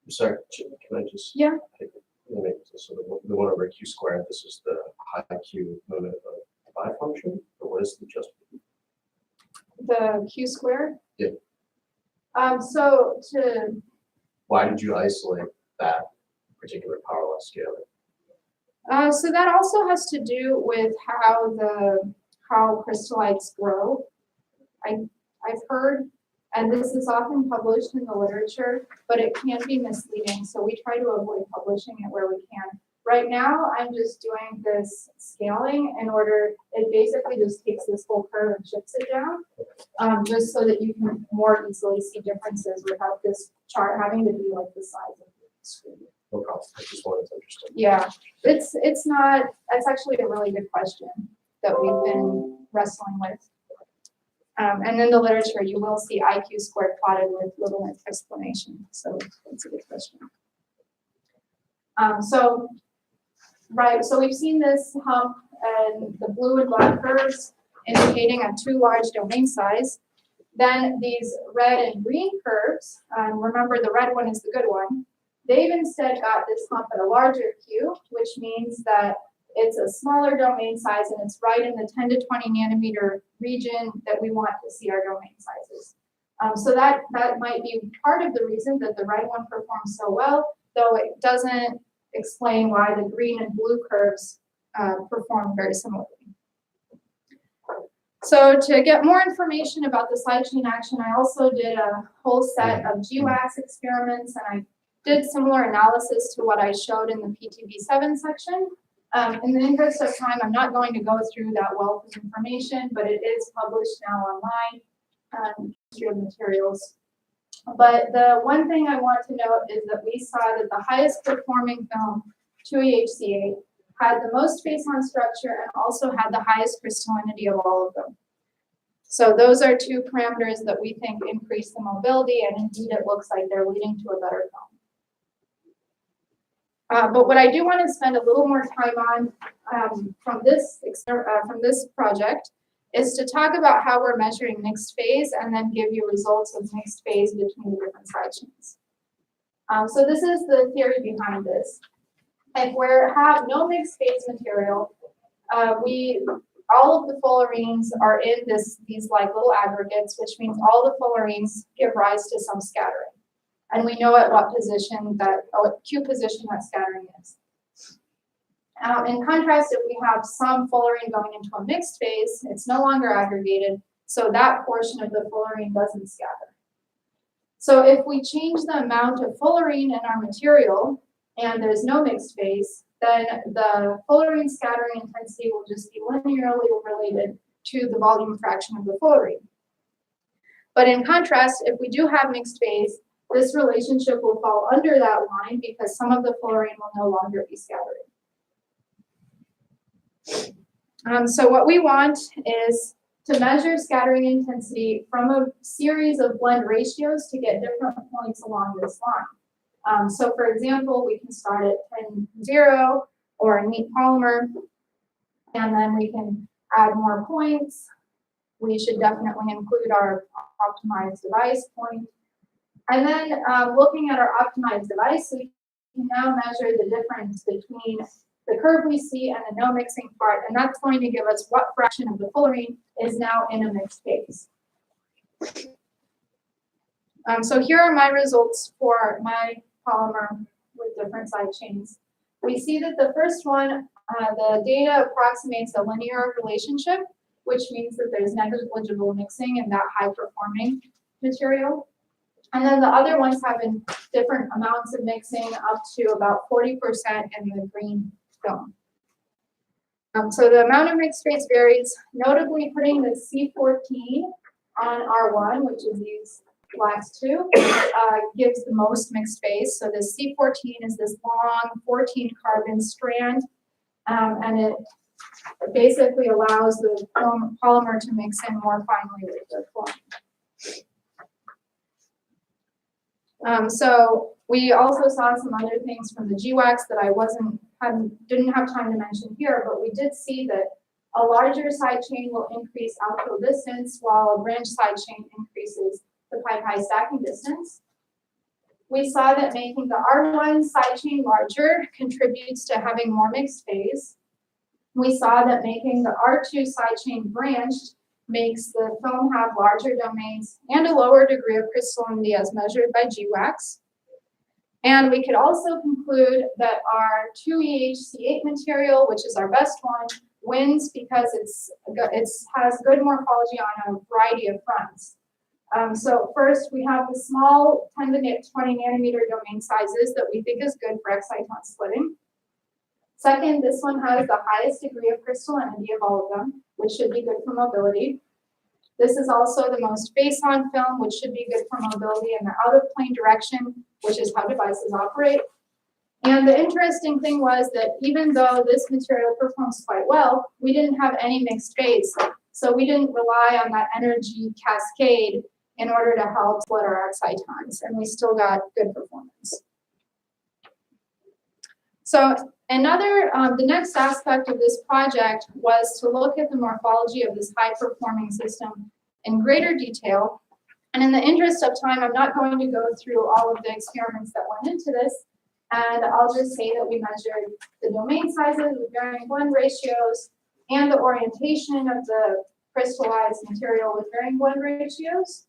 S4: I'm sorry, can I just?
S1: Yeah.
S4: So the 1 over Q squared, this is the high Q limit of phi function, or what is the just?
S1: The Q squared?
S4: Yeah.
S1: So
S4: Why did you isolate that particular power law scaling?
S1: so that also has to do with how crystallites grow. I've heard, and this is often published in the literature, but it can be misleading. So we try to avoid publishing it where we can. Right now, I'm just doing this scaling in order, it basically just takes this whole curve and shifts it down, just so that you can more easily see differences without this chart having to be like the size of the screen.
S4: No problem. I just wanted to understand.
S1: Yeah, it's not, that's actually a really good question that we've been wrestling with. And in the literature, you will see IQ squared plotted with little explanation. So that's a good question. So we've seen this hump and the blue and black curves indicating a too large domain size. Then these red and green curves, remember the red one is the good one, they've instead got this hump at a larger Q, which means that it's a smaller domain size and it's right in the 10 to 20 nanometer region that we want to see our domain sizes. So that might be part of the reason that the red one performs so well, though it doesn't explain why the green and blue curves perform very similarly. So to get more information about the side chain action, I also did a whole set of GWAS experiments, and I did similar analysis to what I showed in the PTB7 section. In the interest of time, I'm not going to go through that wealth of information, but it is published now online, history of materials. But the one thing I want to note is that we saw that the highest performing film, 2EHC8, had the most face-on structure and also had the highest crystallinity of all of them. So those are 2 parameters that we think increase the mobility, and indeed it looks like they're leading to a better film. But what I do want to spend a little more time on from this project is to talk about how we're measuring mixed phase and then give you results of mixed phase between the different side chains. So this is the theory behind this. If we have no mixed phase material, all of the fullerenes are in these like little aggregates, which means all the fullerenes give rise to some scattering. And we know at what Q position that scattering is. In contrast, if we have some fullerene going into a mixed phase, it's no longer aggregated, so that portion of the fullerene doesn't scatter. So if we change the amount of fullerene in our material and there's no mixed phase, then the fullerene scattering intensity will just be linearly related to the volume fraction of the fullerene. But in contrast, if we do have mixed phase, this relationship will fall under that line because some of the fullerene will no longer be scattering. So what we want is to measure scattering intensity from a series of blend ratios to get different points along this line. So for example, we can start at 10-0 or a neat polymer, and then we can add more points. We should definitely include our optimized device point. And then looking at our optimized device, we can now measure the difference between the curve we see and the no mixing part, and that's going to give us what fraction of the fullerene is now in a mixed phase. So here are my results for my polymer with different side chains. We see that the first one, the data approximates a linear relationship, which means that there's negligible mixing in that high-performing material. And then the other ones have different amounts of mixing, up to about 40% in the green film. So the amount of mixed phase varies, notably putting the C14 on R1, which is these last two, gives the most mixed phase. So the C14 is this long 14 carbon strand, and it basically allows the polymer to mix in more finely with the chlorine. So we also saw some other things from the GWAX that I didn't have time to mention here, but we did see that a larger side chain will increase outfill distance, while a branch side chain increases the pi-pi stacking distance. We saw that making the R1 side chain larger contributes to having more mixed phase. We saw that making the R2 side chain branched makes the film have larger domains and a lower degree of crystallinity as measured by GWAX. And we could also conclude that our 2EHC8 material, which is our best one, wins because it has good morphology on a variety of fronts. So first, we have the small 10 to 20 nanometer domain sizes that we think is good for exciton splitting. Second, this one has the highest degree of crystallinity of all of them, which should be good for mobility. This is also the most face-on film, which should be good for mobility in the out-of-plane direction, which is how devices operate. And the interesting thing was that even though this material performs quite well, we didn't have any mixed phase. So we didn't rely on that energy cascade in order to help split our excitons, and we still got good performance. So the next aspect of this project was to look at the morphology of this high-performing system in greater detail. And in the interest of time, I'm not going to go through all of the experiments that went into this, and I'll just say that we measured the domain sizes with varying blend ratios and the orientation of the crystallized material with varying blend ratios.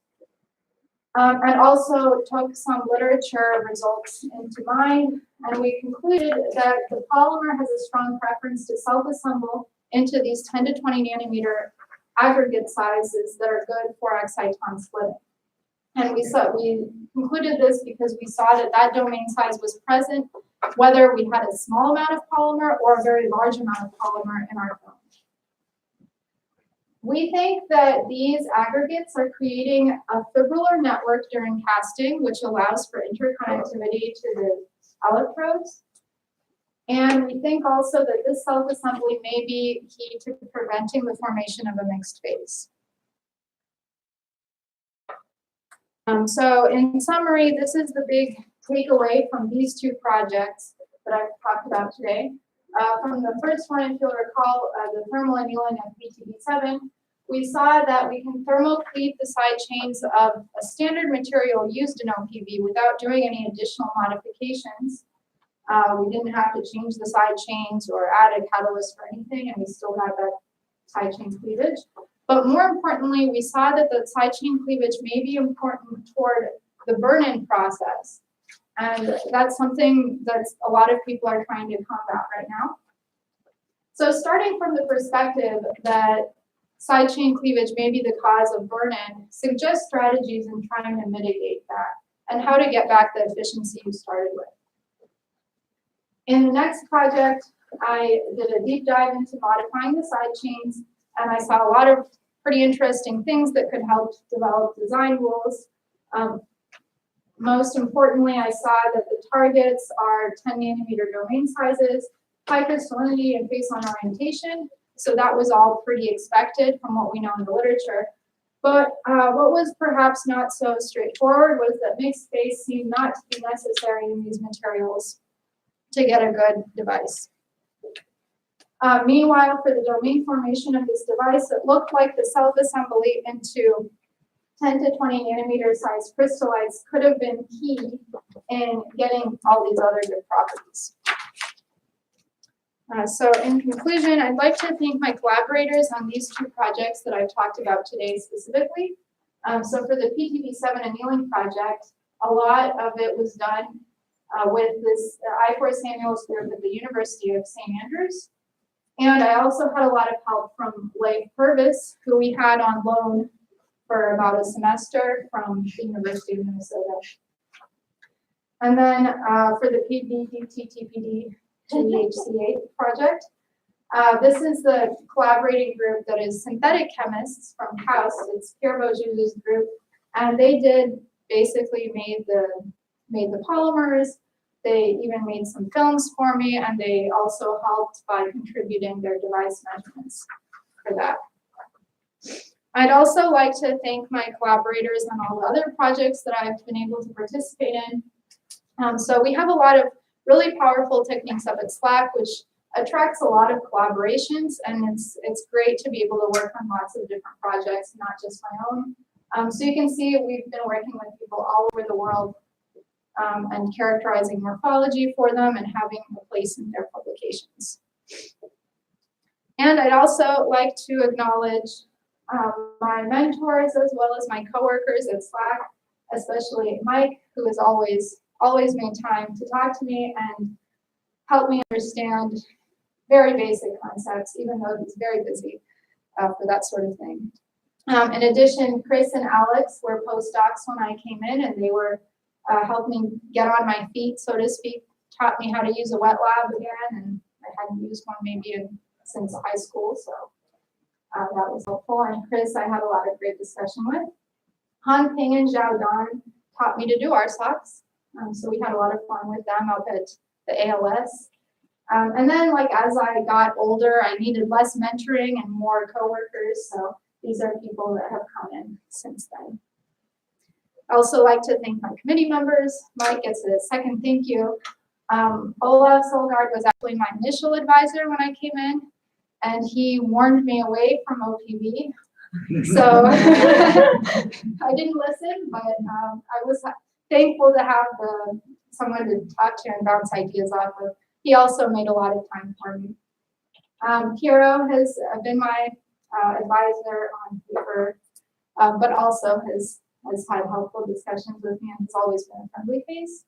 S1: And also took some literature results into mind, and we concluded that the polymer has a strong preference to self-assemble into these 10 to 20 nanometer aggregate sizes that are good for exciton splitting. And we concluded this because we saw that domain size was present, whether we had a small amount of polymer or a very large amount of polymer in our film. We think that these aggregates are creating a fibrillar network during casting, which allows for interconnectivity to the electrodes. And we think also that this self-assembly may be key to preventing the formation of a mixed phase. So in summary, this is the big takeaway from these two projects that I've talked about today. From the first one, if you'll recall, the thermal annealing of PTB7, we saw that we can thermocleave the side chains of a standard material used in OPV without doing any additional modifications. We didn't have to change the side chains or add a catalyst or anything, and we still got that side chain cleavage. But more importantly, we saw that the side chain cleavage may be important toward the burn-in process. And that's something that a lot of people are trying to combat right now. So starting from the perspective that side chain cleavage may be the cause of burn-in, suggest strategies in trying to mitigate that and how to get back the efficiency you started with. In the next project, I did a deep dive into modifying the side chains, and I saw a lot of pretty interesting things that could help develop design rules. Most importantly, I saw that the targets are 10 nanometer domain sizes, high crystallinity, and face-on orientation. So that was all pretty expected from what we know in the literature. But what was perhaps not so straightforward was that mixed space seemed not to be necessary in these materials to get a good device. Meanwhile, for the domain formation of this device, it looked like the self-assembly into 10 to 20 nanometer size crystallites could have been key in getting all these other good properties. So in conclusion, I'd like to thank my collaborators on these two projects that I've talked about today specifically. So for the PTB7 annealing project, a lot of it was done with this I4 Samuels group at the University of St. Andrews. And I also had a lot of help from Leif Purvis, who we had on loan for about a semester from the University of Minnesota. And then for the PBDTTPD GHC8 project, this is the collaborating group that is synthetic chemists from KAUST. It's Pierre Beaujeu's group, and they did basically made the polymers. They even made some films for me, and they also helped by contributing their device measurements for that. I'd also like to thank my collaborators on all the other projects that I've been able to participate in. So we have a lot of really powerful techniques up at SLAC, which attracts a lot of collaborations, and it's great to be able to work on lots of different projects, not just my own. So you can see we've been working with people all over the world and characterizing morphology for them and having a place in their publications. And I'd also like to acknowledge my mentors as well as my coworkers at SLAC, especially Mike, who has always made time to talk to me and help me understand very basic concepts, even though he's very busy for that sort of thing. In addition, Chris and Alex were postdocs when I came in, and they were helped me get on my feet, so to speak, taught me how to use a wet lab again, and I hadn't used one maybe since high school, so that was helpful. And Chris, I had a lot of great discussion with. Han Ping and Zhao Dan taught me to do RSOCs, so we had a lot of fun with them up at the ALS. And then, like, as I got older, I needed less mentoring and more coworkers, so these are people that have come in since then. I also like to thank my committee members. Mike gets a second thank you. Olaf Solgaard was actually my initial advisor when I came in, and he warned me away from OPB. So I didn't listen, but I was thankful to have someone to talk to and bounce ideas off of. He also made a lot of time for me. Piero has been my advisor on paper, but also has had helpful discussions with me and has always been a friendly face.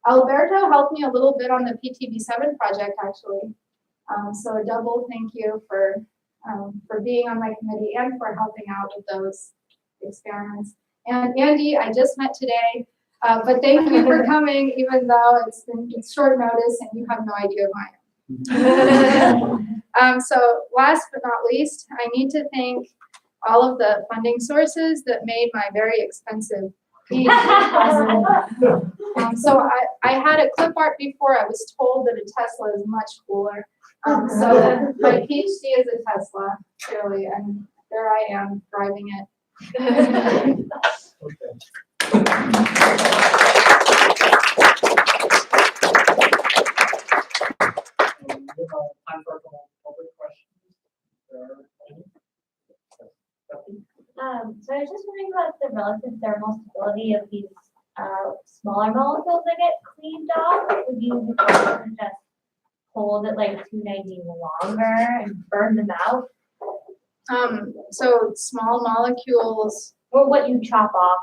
S1: Alberto helped me a little bit on the PTB7 project, actually. So a double thank you for being on my committee and for helping out with those experiments. And Andy, I just met today, but thank you for coming, even though it's short notice and you have no idea who I am. So last but not least, I need to thank all of the funding sources that made my very expensive PhD possible. So I had a clip art before. I was told that a Tesla is much cooler. So my PhD is a Tesla, clearly, and there I am driving it.
S3: Time for a couple public questions. There are any?
S5: So I was just wondering about the relative thermal stability of these smaller molecules that get cleaved off. Would you just hold it like 290 longer and burn them out?
S1: So small molecules.
S5: Or what you chop off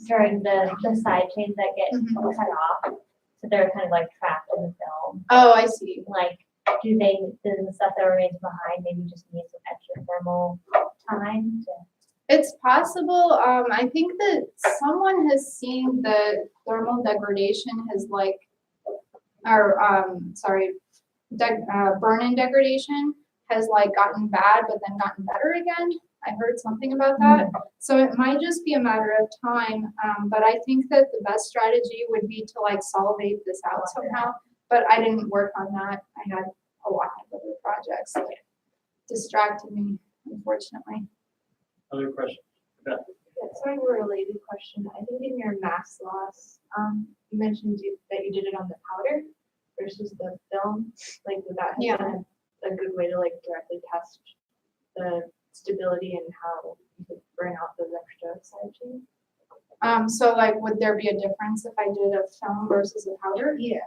S5: during the side chains that get cut off. So they're kind of like trapped in the film.
S1: Oh, I see.
S5: Like, does the stuff that remains behind maybe just need some extra thermal time to...
S1: It's possible. I think that someone has seen the thermal degradation has burn-in degradation has gotten bad, but then gotten better again. I heard something about that. So it might just be a matter of time, but I think that the best strategy would be to like solvate this out somehow. But I didn't work on that. I had a lot of other projects that distracted me, unfortunately.
S3: Other questions?
S6: Yeah, sort of a related question. I think in your mass loss, you mentioned that you did it on the powder versus the film. Like, would that have been a good way to like directly test the stability and how you could burn out those extra side chains?
S1: So like, would there be a difference if I did a film versus a powder?
S6: Yeah.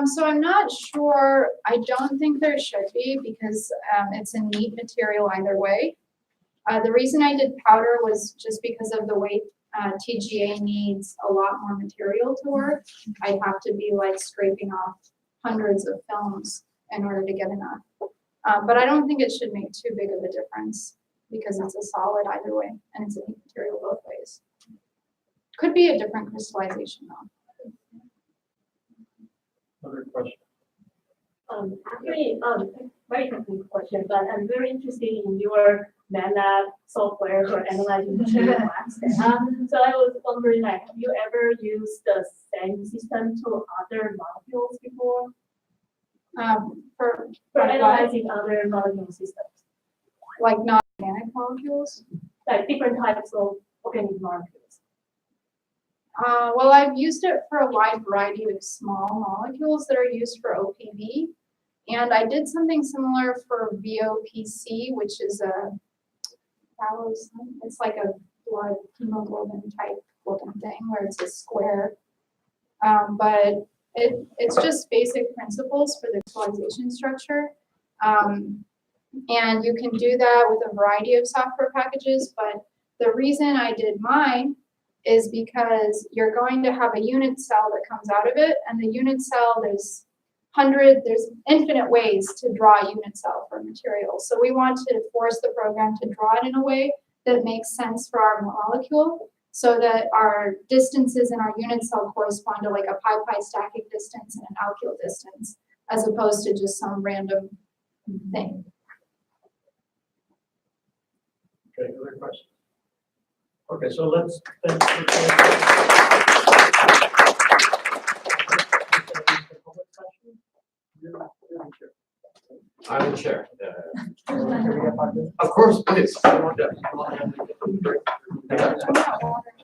S1: So I'm not sure. I don't think there should be because it's a neat material either way. The reason I did powder was just because of the way TGA needs a lot more material to work. I'd have to be like scraping off hundreds of films in order to get enough. But I don't think it should make too big of a difference because it's a solid either way and it's a neat material both ways. Could be a different crystallization though.
S3: Other questions?
S7: Actually, very technical question, but I'm very interested in your MATLAB software for analyzing material mass. So I was wondering, like, have you ever used the same system to other molecules before? For analyzing other molecule systems,
S1: Like non-organic molecules?
S7: like different types of organic molecules.
S1: Well, I've used it for a wide variety of small molecules that are used for OPV. And I did something similar for VOPC, which is it's like a blood hemoglobin type looking thing where it's a square. But it's just basic principles for the crystallization structure. And you can do that with a variety of software packages, but the reason I did mine is because you're going to have a unit cell that comes out of it, and the unit cell, there's infinite ways to draw a unit cell for a material. So we want to force the program to draw it in a way that makes sense for our molecule so that our distances in our unit cell correspond to like a pi stacking distance and an alkyl distance, as opposed to just some random thing.
S3: Okay, other questions? Okay, so let's.
S4: I will chair. Of course, please.
S1: I'm not wondering